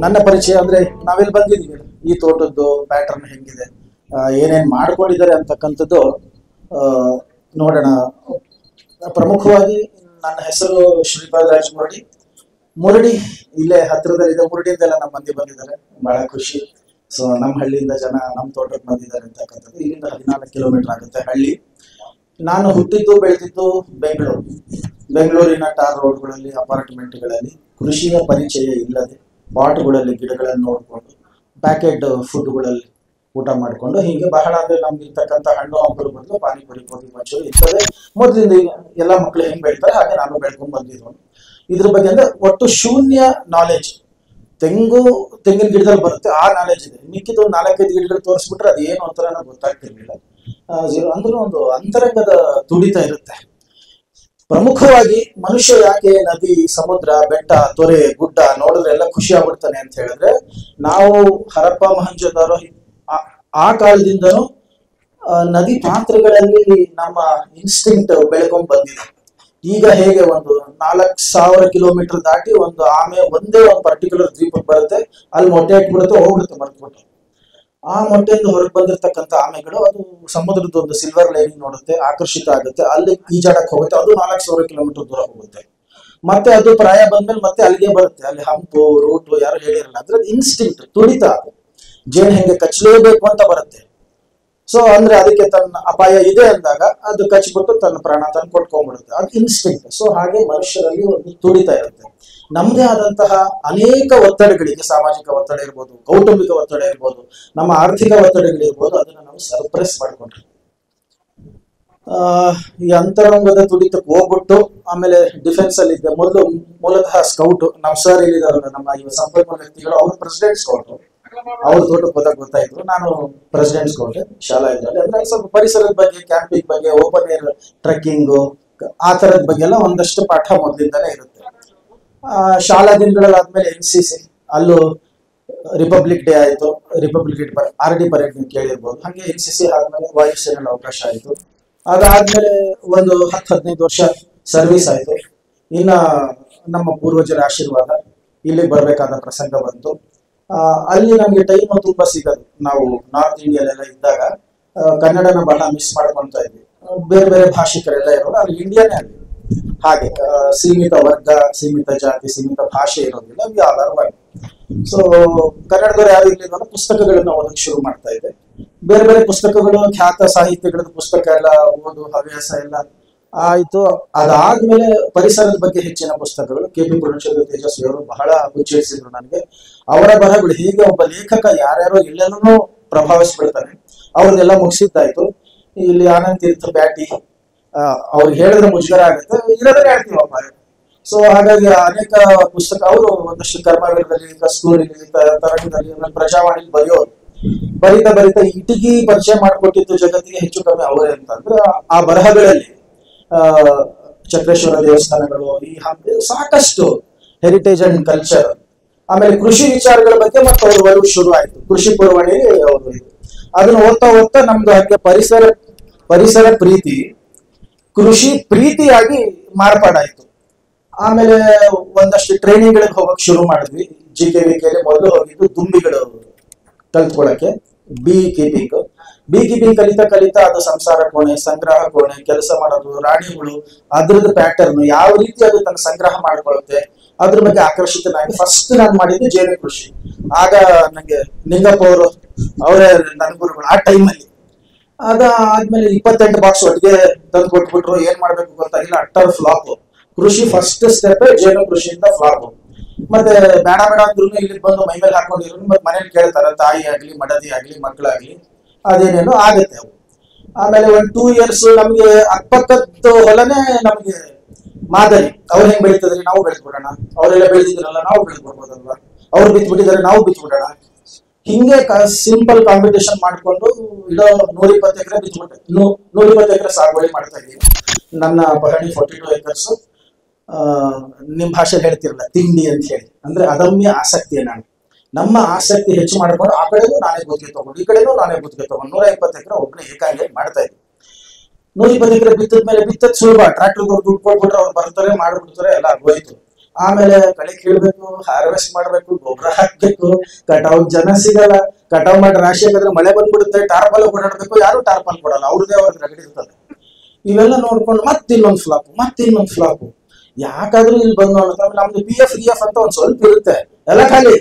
Speaker 3: ನನ್ನ ಪರಿಚಯ ಅಂದ್ರೆ ನಾವೆಲ್ಲಿ ಬಂದಿದ್ದೀವಿ, ಈ ತೋಟದ್ದು ಪ್ಯಾಟರ್ನ್ ಹೆಂಗಿದೆ, ಏನೇನ್ ಮಾಡ್ಕೊಂಡಿದ್ದಾರೆ ಅಂತಕ್ಕಂಥದ್ದು ನೋಡೋಣ. ಪ್ರಮುಖವಾಗಿ ನನ್ನ ಹೆಸರು ಶ್ರೀಪಾದ್ ರಾಜ್ ಮುರಡಿ. ಮುರಡಿ ಇಲ್ಲೇ ಹತ್ರದಲ್ಲಿದೆ. ಮುರಡಿಯಿಂದೆಲ್ಲ ನಮ್ಮ ಮಂದಿ ಬಂದಿದ್ದಾರೆ, ಬಹಳ ಖುಷಿ. ಸೊ ನಮ್ಮ ಹಳ್ಳಿಯಿಂದ ಜನ ನಮ್ಮ ತೋಟಕ್ಕೆ ಬಂದಿದ್ದಾರೆ ಅಂತಕ್ಕಂಥದ್ದು. ಇಲ್ಲಿಂದ 14 ಕಿಲೋಮೀಟರ್ ಆಗುತ್ತೆ ಹಳ್ಳಿ. ನಾನು ಹುಟ್ಟಿದ್ದು ಬೆಳೆದಿದ್ದು ಬೆಂಗಳೂರಿನ ಟಾರ್ ರೋಡ್ಗಳಲ್ಲಿ, ಅಪಾರ್ಟ್ಮೆಂಟ್ಗಳಲ್ಲಿ, ಕೃಷಿಯ ಪರಿಚಯ ಇಲ್ಲದೆ ಪಾಟ್ಗಳಲ್ಲಿ ಗಿಡಗಳನ್ನು ನೋಡಿಕೊಂಡು ಪ್ಯಾಕೆಟ್ ಫುಡ್ಗಳಲ್ಲಿ ಊಟ ಮಾಡಿಕೊಂಡು ಹೀಗೆ ಬಹಳ ಅಂದ್ರೆ ನಮ್ಗೆ ಇರ್ತಕ್ಕಂಥ ಹಣ್ಣು ಹಂಪಲು ಬದಲು ಪಾನಿಪುರಿ, ಗೋಬಿ ಮಂಚೂರಿ ಇರ್ತದೆ. ಮೊದಲಿಂದ ಎಲ್ಲ ಮಕ್ಕಳು ಹೆಂಗ್ ಬೆಳಿತಾರೆ ಹಾಗೆ ನಾನು ಬೆಳ್ಕೊಂಡ್ ಬಂದಿದ್ದು. ಇದ್ರ ಬಗ್ಗೆ ಅಂದ್ರೆ ಒಟ್ಟು ಶೂನ್ಯ ನಾಲೆಜ್. ತೆಂಗಿನ ಗಿಡದಲ್ಲಿ ಬರುತ್ತೆ ಆ ನಾಲೆಜ್ ಇದೆ. ಮಿಕ್ಕಿದ 4-5 ಗಿಡಗಳು ತೋರಿಸ್ಬಿಟ್ರೆ ಅದೇನು ಅಂತರ ಗೊತ್ತಾಗ್ತಿರ್ಲಿಲ್ಲ. ಅಂದ್ರೆ ಒಂದು ಅಂತರಂಗದ ತುಡಿತ ಇರುತ್ತೆ. ಪ್ರಮುಖವಾಗಿ ಮನುಷ್ಯ ಯಾಕೆ ನದಿ, ಸಮುದ್ರ, ಬೆಟ್ಟ, ತೊರೆ, ಗುಡ್ಡ ನೋಡಿದ್ರೆ ಎಲ್ಲ ಖುಷಿ ಆಗ್ಬಿಡ್ತಾನೆ ಅಂತ ಹೇಳಿದ್ರೆ, ನಾವು ಹರಪ್ಪ ಮೊಹೆಂಜೊದಾರೋ ಆ ಕಾಲದಿಂದನೂ ನದಿ ಪಾತ್ರಗಳಲ್ಲಿ ನಮ್ಮ ಇನ್ಸ್ಟಿಂಕ್ಟ್ ಬೆಳ್ಕೊಂಡ್ ಬಂದಿದೆ. ಈಗ ಹೇಗೆ ಒಂದು 4000 ಕಿಲೋಮೀಟರ್ ದಾಟಿ ಒಂದು ಆಮೆ ಒಂದೇ ಒಂದು ಪರ್ಟಿಕ್ಯುಲರ್ ದ್ವೀಪಕ್ಕೆ ಬರುತ್ತೆ, ಅಲ್ಲಿ ಮೊಟ್ಟೆ ಇಟ್ಬಿಡುತ್ತೆ, ಹೋಗ್ಬಿಡುತ್ತೆ ಮರ್ತ್ಬಿಟ್ಟು. ಆ ಮೊಟ್ಟೆಯಿಂದ ಹೊರಗೆ ಬಂದಿರತಕ್ಕಂಥ ಆಮೆಗಳು ಅದು ಸಮುದ್ರದ ಒಂದು ಸಿಲ್ವರ್ ಲೈನಿಂಗ್ ನೋಡುತ್ತೆ, ಆಕರ್ಷಿತ ಆಗುತ್ತೆ, ಅಲ್ಲಿ ಈಜಾಡಕ್ ಹೋಗುತ್ತೆ, ಅದು 4000 ಕಿಲೋಮೀಟರ್ ದೂರ ಹೋಗುತ್ತೆ. ಮತ್ತೆ ಅದು ಪ್ರಾಯ ಬಂದ್ಮೇಲೆ ಮತ್ತೆ ಅಲ್ಲಿಗೆ ಬರುತ್ತೆ, ಅಲ್ಲಿ ಹಂಪು ರೂಟು ಯಾರು ಹೇಳಿರಲ್ಲ. ಅದ್ರ ಇನ್ಸ್ಟಿಂಕ್ಟ್ ತುಡಿತ, ಜೇನು ಹೆಂಗೆ ಕಚ್ಚಲೇಬೇಕು ಅಂತ ಬರುತ್ತೆ. ಸೊ ಅಂದ್ರೆ ಅದಕ್ಕೆ ತನ್ನ ಅಪಾಯ ಇದೆ ಅಂದಾಗ ಅದು ಕಚ್ಬಿಟ್ಟು ತನ್ನ ಪ್ರಾಣ ತನ್ನ ಕೊಟ್ಕೊಂಡ್ಬಿಡುತ್ತೆ, ಅದು ಇನ್ಸ್ಟಿಂಕ್ಟ್. ಸೊ ಹಾಗೆ ಮನುಷ್ಯರಲ್ಲಿ ಒಂದು ತುಡಿತ ಇರುತ್ತೆ. ನಮ್ಮದೇ ಆದಂತಹ ಅನೇಕ ಒತ್ತಡಗಳಿಗೆ, ಸಾಮಾಜಿಕ ಒತ್ತಡ ಇರ್ಬೋದು, ಕೌಟುಂಬಿಕ ಒತ್ತಡ ಇರ್ಬೋದು, ನಮ್ಮ ಆರ್ಥಿಕ ಒತ್ತಡಗಳಿರ್ಬೋದು, ಅದನ್ನ ನಾವು ಸರ್ಪ್ರೆಸ್ ಮಾಡ್ಕೊಂಡ್ರಿ ಈ ಅಂತರಂಗದ ತುಡಿತಕ್ಕೆ ಹೋಗ್ಬಿಟ್ಟು ಆಮೇಲೆ ಡಿಫೆನ್ಸ್ ಅಲ್ಲಿ ಇದ್ದೆ. ಮೂಲತಃ ಸ್ಕೌಟ್. ನಮ್ಮ ಸರ್ ಹೇಳಿದಾರಲ್ಲ, ನಮ್ಮ ಇವ ಸಂಪನ್ಮೂಲ ವ್ಯಕ್ತಿಗಳು, ಅವ್ರು ಪ್ರೆಸಿಡೆಂಟ್ ಸ್ಕೌಟ್. ಅವ್ರ ತೋಟಕ್ಕೆ ಹೋದಾಗ ಗೊತ್ತಾಯ್ತು, ನಾನು ಪ್ರೆಸಿಡೆಂಟ್ ಸ್ಕೌಟ್ ಶಾಲಾ ಇದ್ರಲ್ಲಿ. ಅಂದ್ರೆ ಸ್ವಲ್ಪ ಪರಿಸರದ ಬಗ್ಗೆ, ಕ್ಯಾಂಪಿಂಗ್ ಬಗ್ಗೆ, ಓಪನ್ ಏರ್ ಟ್ರೆಕ್ಕಿಂಗು, ಆ ತರದ ಬಗ್ಗೆ ಎಲ್ಲ ಒಂದಷ್ಟು ಪಾಠ ಮೊದಲಿಂದಾನೇ ಇರುತ್ತೆ. ಶಾಲಾ ದಿನಗಳಾದ್ಮೇಲೆ NCC, ಅಲ್ಲೂ ರಿಪಬ್ಲಿಕ್ ಡೇ ಆಯ್ತು, ರಿಪಬ್ಲಿಕ್ ಡೇ RD ಪರೇಡ್ ನೀವು ಕೇಳಿರ್ಬೋದು. ಹಾಗೆ NCC ಆದ್ಮೇಲೆ ವಾಯುಸೇನೆಯಲ್ಲಿ ಅವಕಾಶ ಆಯ್ತು. ಅದಾದ್ಮೇಲೆ ಒಂದು 10-15 ವರ್ಷ ಸರ್ವಿಸ್ ಆಯ್ತು. ಇನ್ನ ನಮ್ಮ ಪೂರ್ವಜರ ಆಶೀರ್ವಾದ, ಇಲ್ಲಿಗೆ ಬರ್ಬೇಕಾದ ಪ್ರಸಂಗ ಬಂತು. ಅಲ್ಲಿ ನಮ್ಗೆ ಟೈಮ್ ತುಂಬಾ ಸಿಗೋದು. ನಾವು ನಾರ್ತ್ ಇಂಡಿಯಾಲೆಲ್ಲ ಇದ್ದಾಗ ಕನ್ನಡನ ಬಹಳ ಮಿಸ್ ಮಾಡ್ಕೊಂತ ಇದ್ವಿ. ಬೇರೆ ಬೇರೆ ಭಾಷಿಕರೆಲ್ಲ ಇರೋರು, ಅಲ್ಲಿ ಇಂಡಿಯಾನೇ ಅಲ್ಲಿ ಹಾಗೆ ಸೀಮಿತ ವರ್ಗ, ಸೀಮಿತ ಜಾತಿ, ಸೀಮಿತ ಭಾಷೆ ಇರೋದಿಲ್ಲ, ವ್ಯಾಪಾರವಾಗಿ. ಸೊ ಕನ್ನಡದವ್ರು ಯಾರು ಇರ್ಲಿಲ್ಲ, ಪುಸ್ತಕಗಳನ್ನ ಓದಕ್ಕೆ ಶುರು ಮಾಡ್ತಾ ಇದ್ದೆ. ಬೇರೆ ಬೇರೆ ಪುಸ್ತಕಗಳು, ಖ್ಯಾತ ಸಾಹಿತ್ಯಗಳ ಪುಸ್ತಕ ಎಲ್ಲ ಓದು ಹವ್ಯಾಸ ಎಲ್ಲ ಆಯ್ತು. ಅದಾದ್ಮೇಲೆ ಪರಿಸರದ ಬಗ್ಗೆ ಹೆಚ್ಚಿನ ಪುಸ್ತಕಗಳು KP ಪೂರ್ಣಚಂದ್ರ ತೇಜಸ್ವಿ ಅವರು ಬಹಳ ಉಚ್ಚರಿಸಿದ್ರು ನನಗೆ. ಅವರ ಬರಹಗಳು ಹೇಗೆ ಒಬ್ಬ ಲೇಖಕ ಯಾರ್ಯಾರೋ ಎಲ್ಲೆಲ್ಲೂ ಪ್ರಭಾವಿಸ್ಬಿಡ್ತಾನೆ, ಅವ್ರನ್ನೆಲ್ಲ ಮುಗಿಸಿದ್ದಾಯ್ತು. ಇಲ್ಲಿ ಆನಂದ್ ತೀರ್ಥ ಬ್ಯಾಟಿ, ಅವ್ರಿಗೆ ಹೇಳಿದ್ರೆ ಮುಜುಗರ ಆಗುತ್ತೆ, ಇರೋದ್ರೆ ಹೇಳ್ತೀವಪ್ಪ. ಸೊ ಹಾಗಾಗಿ ಅನೇಕ ಪುಸ್ತಕ, ಅವರು ಒಂದಷ್ಟು ಕರ್ಮವೀರದಲ್ಲಿ, ಕಸ್ತೂರಿಲಿ, ತರಂಗದಲ್ಲಿ, ಪ್ರಜಾವಾಣಿಲಿ ಬರೆಯೋರು. ಬರಿತಾ ಇಟಿಗಿ ಪರಿಚಯ ಮಾಡಿಕೊಟ್ಟಿದ್ದು ಜಗತ್ತಿಗೆ ಹೆಚ್ಚು ಕಮ್ಮಿ ಅವರೇ ಅಂತಂದ್ರೆ ಆ ಬರಹಗಳಲ್ಲಿ ಚಕ್ರೇಶ್ವರ ದೇವಸ್ಥಾನಗಳು, ಈ ಹಂಪಿ, ಸಾಕಷ್ಟು ಹೆರಿಟೇಜ್ ಅಂಡ್ ಕಲ್ಚರ್, ಆಮೇಲೆ ಕೃಷಿ ವಿಚಾರಗಳ ಬಗ್ಗೆ ಮತ್ತೆ ಅವ್ರು ಬರೋದು ಶುರು ಆಯ್ತು. ಕೃಷಿ ಪುರವಣಿ ಅವರು ಅದನ್ನ ಓದ್ತಾ ನಮ್ದು ಹಾಗೆ ಪರಿಸರ ಪ್ರೀತಿ ಕೃಷಿ ಪ್ರೀತಿಯಾಗಿ ಮಾರ್ಪಾಡಾಯ್ತು. ಆಮೇಲೆ ಒಂದಷ್ಟು ಟ್ರೈನಿಂಗ್ ಗಳಿಗೆ ಹೋಗಕ್ ಶುರು ಮಾಡಿದ್ವಿ. GKVK ಮೊದಲು ಹೋಗಿದ್ದು ದುಂಬಿಗಳು ಕಲ್ತ್ಕೊಳಕ್ಕೆ, ಬಿ ಕೀಪಿಂಗ್ ಕಲಿತಾ ಅದು ಸಂಸಾರ ಕೋಣೆ, ಸಂಗ್ರಹ ಕೋಣೆ, ಕೆಲಸ ಮಾಡೋದು, ರಾಣಿಗಳು, ಅದ್ರದ್ದು ಪ್ಯಾಟರ್ನ್, ಯಾವ ರೀತಿ ಅದು ತನ್ನ ಸಂಗ್ರಹ ಮಾಡ್ಕೊಳುತ್ತೆ, ಅದ್ರ ಬಗ್ಗೆ ಆಕರ್ಷಿತನಾಗಿ ಫಸ್ಟ್ ನಾನು ಮಾಡಿದ್ದು ಜೇನು ಕೃಷಿ. ಆಗ ನಂಗೆ ನಿಂಗಪ್ಪ ಅವರು, ಅವರೇ ನನ್ನ ಗುರುಗಳು ಆ ಟೈಮಲ್ಲಿ. ಅದಾದ್ಮೇಲೆ 28 ಬಾಕ್ಸ್ ಒಟ್ಟಿಗೆ ತಂದು ಕೊಟ್ಬಿಟ್ರು. ಏನ್ ಮಾಡ್ಬೇಕು ಗೊತ್ತಾಗಿಲ್ಲ, ಅಟ್ಟರ್ ಫ್ಲಾಪ್. ಕೃಷಿ ಫಸ್ಟ್ ಸ್ಟೆಪ್ ಜೇನು ಕೃಷಿಯಿಂದ ಫ್ಲಾಪ್. ಮತ್ತೆ ಬೇಡ ಅಂದ್ರೂ ಇಲ್ಲಿ ಬಂದು ಮೈ ಮೇಲೆ ಹಾಕೊಂಡಿದ್ರು. ಮತ್ತೆ ಮನೇಲಿ ಕೇಳ್ತಾರೆ, ತಾಯಿ ಆಗ್ಲಿ, ಮಡದಿ ಆಗ್ಲಿ, ಮಕ್ಕಳಾಗ್ಲಿ, ಅದೇನೇನೋ ಆಗತ್ತೆ ಅವು. ಆಮೇಲೆ 2 years ನಮ್ಗೆ ಅಕ್ಕಪಕ್ಕದ ಹೊಲನೇ ನಮ್ಗೆ ಮಾದರಿ. ಅವ್ರು ಹೆಂಗ್ ಬೆಳೀತದ್ರಿ, ನಾವು ಬೆಳೆದ್ಬಿಡೋಣ, ಅವರೆಲ್ಲ ಬೆಳೆದಿದ್ರಲ್ಲ ನಾವು ಬೆಳೆದ್ಬಿಡ್ಬೋದಲ್ವಾ, ಅವ್ರು ಬಿತ್ಬಿಟ್ಟಿದ್ದಾರೆ ನಾವು ಬಿತ್ಬಿಡೋಣ. ಹಿಂಗೆ ಸಿಂಪಲ್ ಕಾಂಪಿಟೇಷನ್ ಮಾಡ್ಕೊಂಡು ಇಡೋ 120 ಎಕರೆ ಬಿತ್ಬಿಟ್ಟೆ. 120 ಎಕರೆ ಸಾಗುವಳಿ ಮಾಡ್ತಾ ಇದ್ದೀವಿ. ನನ್ನ ಪಹಣಿ 42 acres. ನಿಮ್ ಭಾಷೆಯಲ್ಲಿ ಹೇಳ್ತಿರಲ್ಲ ತಿಂಡಿ ಅಂತ ಹೇಳಿ, ಅಂದ್ರೆ ಅದಮ್ಯ ಆಸಕ್ತಿ. ನಮ್ಮ ಆಸಕ್ತಿ ಹೆಚ್ಚು ಮಾಡ್ಕೊಂಡು ಆ ಕಡೆನೂ ನಾನೇ ಗುತ್ತಿಗೆ ತಗೊಂಡು, ಈ ಕಡೆನೂ ನಾನೇ ಗುತ್ತಿಗೆ ತಗೊಂಡು 120 ಎಕರೆ ಒಬ್ಬನೇ ಏಕಾಂಗಿ ಮಾಡ್ತಾ ಇದ್ವಿ. 120 ಎಕರೆ ಬಿತ್ತದ ಮೇಲೆ ಬಿತ್ತದ್ ಸುಲಭ, ಟ್ರಾಕ್ಟರ್ ದುಡ್ಡು ಕೊಟ್ಬಿಟ್ರೆ ಅವ್ರು ಬರ್ತಾರೆ, ಮಾಡ್ಬಿಡ್ತಾರೆ, ಎಲ್ಲ ಆಗೋಯ್ತು. ಆಮೇಲೆ ಕಳೆ ಕೀಳ್ಬೇಕು, ಹಾರ್ವೆಸ್ಟ್ ಮಾಡ್ಬೇಕು, ಗೊಬ್ಬರ ಹಾಕ್ಬೇಕು, ಕಟಾವ್ ಜನ ಸಿಗಲ್ಲ, ಕಟಾವ್ ಮಾಡಿ ರಾಶಿ ಹಾಕಿದ್ರೆ ಮಳೆ ಬಂದ್ಬಿಡುತ್ತೆ, ಟಾರ್ಪಲ್ ಓಡಾಡ್ಬೇಕು, ಯಾರು ಟಾರ್ಪಲ್ ಕೊಡಲ್ಲ, ಅವ್ರದೇ ಅವ್ರಿಗೆ ರಗಡಿ ಇರ್ತದೆ. ಇವೆಲ್ಲ ನೋಡ್ಕೊಂಡು ಮತ್ತಿನ್ನೊಂದು ಫ್ಲಾಪು. ಯಾಕಾದ್ರೂ ಇಲ್ಲಿ ಬಂದು ನಮ್ದು PF EF ಅಂತ ಒಂದ್ ಸ್ವಲ್ಪ ಇರುತ್ತೆ, ಎಲ್ಲ ಖಾಲಿ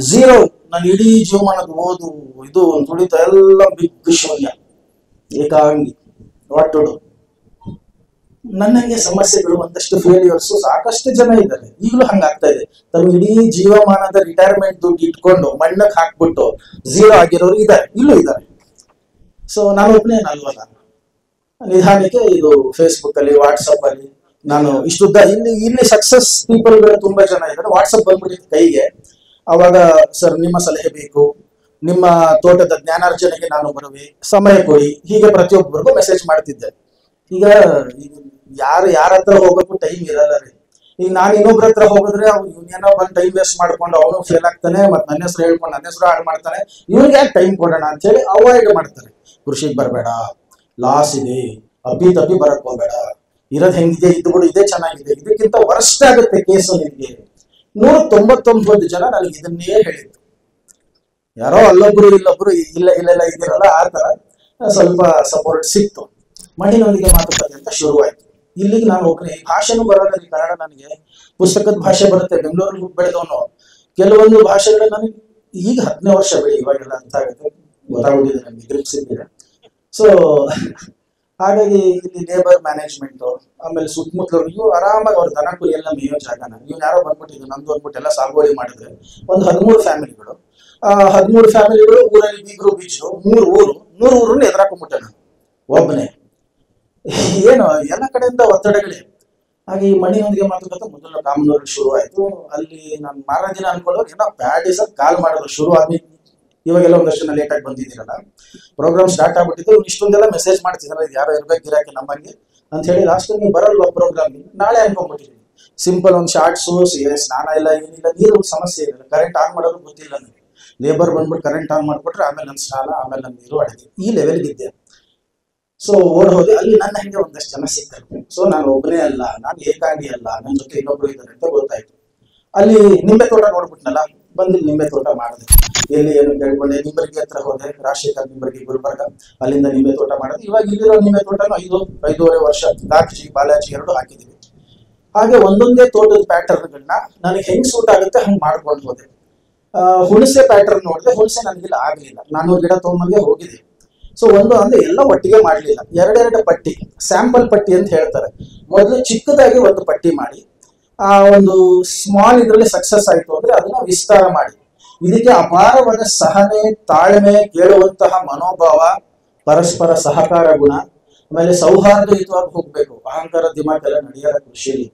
Speaker 3: ಝೀರೋ. ನಾನು ಇಡೀ ಜೀವಮಾನದ ಓದು ಇದು ದುಡಿತ ಎಲ್ಲ ಬಿಗ್ ಶೂನ್ಯ, ಏಕಾಂಗಿ. What to do? ನನಗೆ ಸಮಸ್ಯೆಗಳು, ಒಂದಷ್ಟು ಫೇಲ್ಯೂರ್ಸ್ ಸಾಕಷ್ಟು ಜನ ಇದ್ದಾರೆ. ಈಗಲೂ ಹಂಗಾಗ್ತಾ ಇದೆ. ತಮ್ಮ ಇಡೀ ಜೀವಮಾನದ ರಿಟೈರ್ಮೆಂಟ್ ದುಡ್ಡು ಇಟ್ಕೊಂಡು ಮಣ್ಣಕ್ಕೆ ಹಾಕ್ಬಿಟ್ಟು ಝೀರೋ ಆಗಿರೋರು ಇದ್ದಾರೆ, ಇಲ್ಲೂ ಇದ್ದಾರೆ. ಸೊ ನಾನು ಒಬ್ಬನೇ ಅಲ್ವಲ್ಲ, ನಿಧಾನಕ್ಕೆ ಇದು ಫೇಸ್ಬುಕ್ ಅಲ್ಲಿ, ವಾಟ್ಸಪ್ ಅಲ್ಲಿ ನಾನು ಇಷ್ಟುದ್ದ ಇಲ್ಲಿ ಸಕ್ಸಸ್ ಪೀಪಲ್ ಗಳು ತುಂಬಾ ಜನ ಇದ್ದಾರೆ. ವಾಟ್ಸಪ್ ಬಂದ್ಬಿಟ್ಟಿದ್ದು ಕೈಗೆ. ಅವಾಗ ಸರ್ ನಿಮ್ಮ ಸಲಹೆ ಬೇಕು, ನಿಮ್ಮ ತೋಟದ ಜ್ಞಾನಾರ್ಜನೆಗೆ ನಾನು ಬರುವೆ, ಸಮಯ ಕೊಡಿ, ಹೀಗೆ ಪ್ರತಿಯೊಬ್ಬರಿಗೂ ಮೆಸೇಜ್ ಮಾಡ್ತಿದ್ದೆ. ಈಗ ಯಾರ ಹತ್ರ ಹೋಗೋಕ್ಕೂ ಟೈಮ್ ಇರಲ್ಲ ರೀ. ಈಗ ನಾನು ಇನ್ನೊಬ್ರ ಹತ್ರ ಹೋಗಿದ್ರೆ ಅವ್ನು ಏನೋ ಬಂದು ಟೈಮ್ ವೇಸ್ಟ್ ಮಾಡ್ಕೊಂಡು ಅವನು ಫೇಲ್ ಆಗ್ತಾನೆ, ಮತ್ತೆ ನನ್ನ ಹೆಸರು ಹೇಳ್ಕೊಂಡು ನನ್ನ ಹೆಸರು ಹಾಳು ಮಾಡ್ತಾನೆ, ಇವ್ನಿಗೆ ಯಾಕೆ ಟೈಮ್ ಕೊಡೋಣ ಅಂತ ಹೇಳಿ ಅವಾಯ್ಡ್ ಮಾಡ್ತಾರೆ. ಕೃಷಿಗೆ ಬರಬೇಡ, ಲಾಸ್ ಇದೆ, ತಪ್ಪಿ ಬರಕ್ ಹೋಗ್ಬೇಡ, ಇರೋದು ಹೆಂಗಿದೆ, ಇದು ಕೂಡ ಇದೇ ಚೆನ್ನಾಗಿದೆ, ಇದಕ್ಕಿಂತ ವರ್ಸ್ಟ್ ಆಗುತ್ತೆ ಕೇಸು ನಿಮಗೆ. 199 ಜನ ನನಗೆ ಇದನ್ನೇ ಹೇಳಿದ್ದು. ಯಾರೋ ಅಲ್ಲೊಬ್ರು ಇಲ್ಲೊಬ್ರು ಇಲ್ಲೆಲ್ಲ ಇದಿರಲ್ಲ, ಆ ತರ ಸ್ವಲ್ಪ ಸಪೋರ್ಟ್ ಸಿಕ್ತು. ಮಣ್ಣಿನೊಂದಿಗೆ ಮಾತುಕತೆ ಅಂತ ಶುರುವಾಯ್ತು. ಇಲ್ಲಿಗೆ ನಾನು ಒಬ್ಬನೇ. ಭಾಷೆನೂ ಬರೋಲ್ಲ ರೀ, ಕನ್ನಡ ನನಗೆ. ಪುಸ್ತಕದ ಭಾಷೆ ಬರುತ್ತೆ, ಬೆಂಗಳೂರಿಗೆ ಬೆಳೆದವನು. ಕೆಲವೊಂದು ಭಾಷೆಗಳು ನನಗೆ ಈಗ 10ನೇ ವರ್ಷ ಬೆಳಿ, ಇವಾಗೆಲ್ಲ ಅರ್ಥ ಆಗುತ್ತೆ, ಗೊತ್ತಾಗೋದಿದೆ ನನಗೆ, ಗ್ರಿಪ್ಸ್ ಇದ್ದಿದೆ. ಸೊ ಹಾಗಾಗಿ ಇಲ್ಲಿ ಲೇಬರ್ ಮ್ಯಾನೇಜ್ಮೆಂಟ್, ಆಮೇಲೆ ಸುತ್ತಮುತ್ತಲು ಇವು ಆರಾಮಾಗಿ ಅವ್ರ ದನ ಕುರಿ ಎಲ್ಲ ಮೇಯೋ ಜಾಗನ ಇವ್ನು ಯಾರೋ ಬಂದ್ಬಿಟ್ಟಿದ್ದು ನಂದು ಅಂದ್ಬಿಟ್ಟು ಎಲ್ಲ ಸಾಗುವಳಿ ಮಾಡಿದ್ರೆ ಒಂದು 13 ಫ್ಯಾಮಿಲಿಗಳು. 13 ಫ್ಯಾಮಿಲಿಗಳು ಊರಲ್ಲಿ ಬೀಗರು ಬೀಚರು, 3 ಊರನ್ನ ಎದುರಾಕೊಂಡ್ಬಿಟ್ಟೆ ನಾನು ಒಬ್ಬನೇ. ಏನು ಎಲ್ಲ ಕಡೆಯಿಂದ ಒತ್ತಡಗಳೇ. ಹಾಗೆ ಈ ಮಣ್ಣಿನೊಂದಿಗೆ ಮಾತುಕತೆ ಮೊದಲು ಕಾಮನೂರಿಗೆ ಶುರು ಆಯ್ತು. ಅಲ್ಲಿ ನಾನು ಮಾರನೇ ದಿನ ಅನ್ಕೊಳ್ಳೋರು ಏನೋ ಬ್ಯಾಡ್ ಸರ್ ಕಾಲ್ ಮಾಡೋದು ಶುರು ಆಗಿ. ಇವಾಗೆಲ್ಲ ಒಂದಷ್ಟು ಲೇಟ್ ಆಗಿ ಬಂದಿದ್ದೀರಲ್ಲ, ಪ್ರೋಗ್ರಾಮ್ ಸ್ಟಾರ್ಟ್ ಆಗ್ಬಿಟ್ಟಿದ್ದು. ಇಷ್ಟೊಂದೆಲ್ಲ ಮೆಸೇಜ್ ಮಾಡ್ತಿದ್ದಾರೆ, ಯಾರೋ ಇರ್ಬೇಕು ಗಿರಾಕಿ ನಮ್ಮಂಗೆ ಅಂತ ಹೇಳಿ. ಲಾಸ್ಟ್ ನೀವು ಬರಲ್ವಾ ಪ್ರೋಗ್ರಾಮ್, ನಾಳೆ ಅನ್ಕೊಂಡ್ಬಿಟ್ಟಿದ್ದೀನಿ. ಸಿಂಪಲ್ ಒಂದು ಶಾರ್ಟ್ಸು, ಸ್ನಾನ ಇಲ್ಲ, ಏನಿಲ್ಲ, ನೀರು ಸಮಸ್ಯೆ ಇಲ್ಲ, ಕರೆಂಟ್ ಆನ್ ಮಾಡೋದು ಗೊತ್ತಿಲ್ಲ ನನಗೆ. ಲೇಬರ್ ಬಂದ್ಬಿಟ್ಟು ಕರೆಂಟ್ ಆನ್ ಮಾಡ್ಬಿಟ್ರೆ ಆಮೇಲೆ ನನ್ನ ಸ್ನಾನ, ಆಮೇಲೆ ನನ್ನ ನೀರು, ಅಡಿಗೆ, ಈ ಲೆವೆಲ್ಗಿದ್ದೆ. ಸೊ ಓಡ್ ಹೋದೆ. ಅಲ್ಲಿ ನನ್ನ ಹಂಗೆ ಒಂದಷ್ಟು ಜನ ಸಿಗ್ತಾರೆ. ಸೊ ನಾನು ಒಬ್ಬನೇ ಅಲ್ಲ, ನಾನು ಏಕಾಂಗಿ ಅಲ್ಲ, ನನ್ನ ಜೊತೆ ಇನ್ನೊಬ್ರು ಇದ್ದಾರೆ ಅಂತ ಗೊತ್ತಾಯ್ತು. ಅಲ್ಲಿ ನಿಂಬೆ ತೋಟ ನೋಡ್ಬಿಟ್ನಲ್ಲ, ಬಂದು ನಿಂಬೆ ತೋಟ ಮಾಡಿದೆ. ಎಲ್ಲಿ ಏನು ಕೇಳ್ಕೊಂಡೆ, ನಿಂಬರ್ಗಿ ಹತ್ರ ಹೋದೆ, ರಾಜಶೇಖರ್ ನಿಂಬರ್ಗಿ, ಗುಲ್ಬರ್ಗ, ಅಲ್ಲಿಂದ ನಿಂಬೆ ತೋಟ ಮಾಡೋದು. ಇವಾಗ ಇಲ್ಲಿರೋ ನಿಂಬೆ ತೋಟನು 5.5 ವರ್ಷ ದಾಕ್ಷಿ ಬಾಲಾಜಿ 2 ಹಾಕಿದೀವಿ. ಹಾಗೆ ಒಂದೊಂದೇ ತೋಟದ ಪ್ಯಾಟರ್ನ್ಗಳನ್ನ ನನಗೆ ಹೆಂಗ್ ಸೂಟ್ ಆಗುತ್ತೆ ಹಂಗ್ ಮಾಡ್ಕೊಂಡು ಹೋದೆ. ಹುಣಸೆ ಪ್ಯಾಟರ್ನ್ ನೋಡಿದೆ, ಹುಣಸೆ ನನಗಿಲ್ಲ ಆಗ್ಲಿಲ್ಲ. 400 ಗಿಡ ತೊಗೊಂಬಂಗೆ ಹೋಗಿದೆ. ಸೊ ಒಂದು ಅಂದ್ರೆ ಎಲ್ಲ ಒಟ್ಟಿಗೆ ಮಾಡ್ಲಿಲ್ಲ, 2 ಪಟ್ಟಿ, ಸ್ಯಾಂಪಲ್ ಪಟ್ಟಿ ಅಂತ ಹೇಳ್ತಾರೆ. ಮೊದಲು ಚಿಕ್ಕದಾಗಿ ಒಂದು ಪಟ್ಟಿ ಮಾಡಿ, ಆ ಒಂದು ಸ್ಮಾಲ್ ಇದರಲ್ಲಿ ಸಕ್ಸಸ್ ಆಯ್ತು ಅಂದ್ರೆ ಅದನ್ನ ವಿಸ್ತಾರ ಮಾಡಿ. ಇದಕ್ಕೆ ಅಪಾರವಾದ ಸಹನೆ, ತಾಳ್ಮೆ, ಕೇಳುವಂತಹ ಮನೋಭಾವ, ಪರಸ್ಪರ ಸಹಕಾರ ಗುಣ, ಆಮೇಲೆ ಸೌಹಾರ್ದಯುತವಾಗಿ ಹೋಗ್ಬೇಕು. ಅಹಂಕಾರ ದಿಮಾಕೆಲ್ಲ ನಡೆಯಲ್ಲ ಕೃಷಿಯಲ್ಲಿ.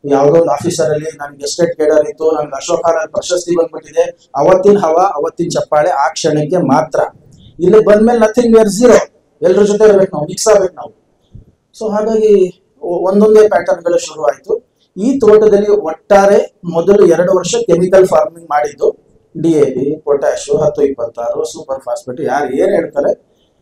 Speaker 3: ಯಾವುದೋ ಒಂದು ಆಫೀಸರ್ ಅಲ್ಲಿ ನನ್ಗೆ ಎಸ್ಟೇಟ್ ಕೇಡರ್ ಇತ್ತು, ನನ್ಗೆ ಅಶೋಕ ಪ್ರಶಸ್ತಿ ಬಂದ್ಬಿಟ್ಟಿದೆ, ಅವತ್ತಿನ ಹವಾ, ಅವತ್ತಿನ ಚಪ್ಪಾಳೆ ಆ ಕ್ಷಣಕ್ಕೆ ಮಾತ್ರ. ಇಲ್ಲಿ ಬಂದ್ಮೇಲೆ ನಥಿಂಗ್ ವೇರ್ ಝೀರೋ, ಎಲ್ಲರ ಜೊತೆ ಇರ್ಬೇಕು ನಾವು, ಮಿಕ್ಸ್ ಆಗ್ಬೇಕು ನಾವು. ಸೊ ಹಾಗಾಗಿ ಒಂದೊಂದೇ ಪ್ಯಾಟರ್ನ್ಗಳು ಶುರು ಆಯ್ತು. ಈ ತೋಟದಲ್ಲಿ ಒಟ್ಟಾರೆ ಮೊದಲು 2 ವರ್ಷ ಕೆಮಿಕಲ್ ಫಾರ್ಮಿಂಗ್ ಮಾಡಿದ್ದು. DAP, ಪೊಟ್ಯಾಶು, 10-26, ಸೂಪರ್ ಫಾಸ್ಫೇಟ್, ಯಾರು ಏನ್ ಹೇಳ್ತಾರೆ,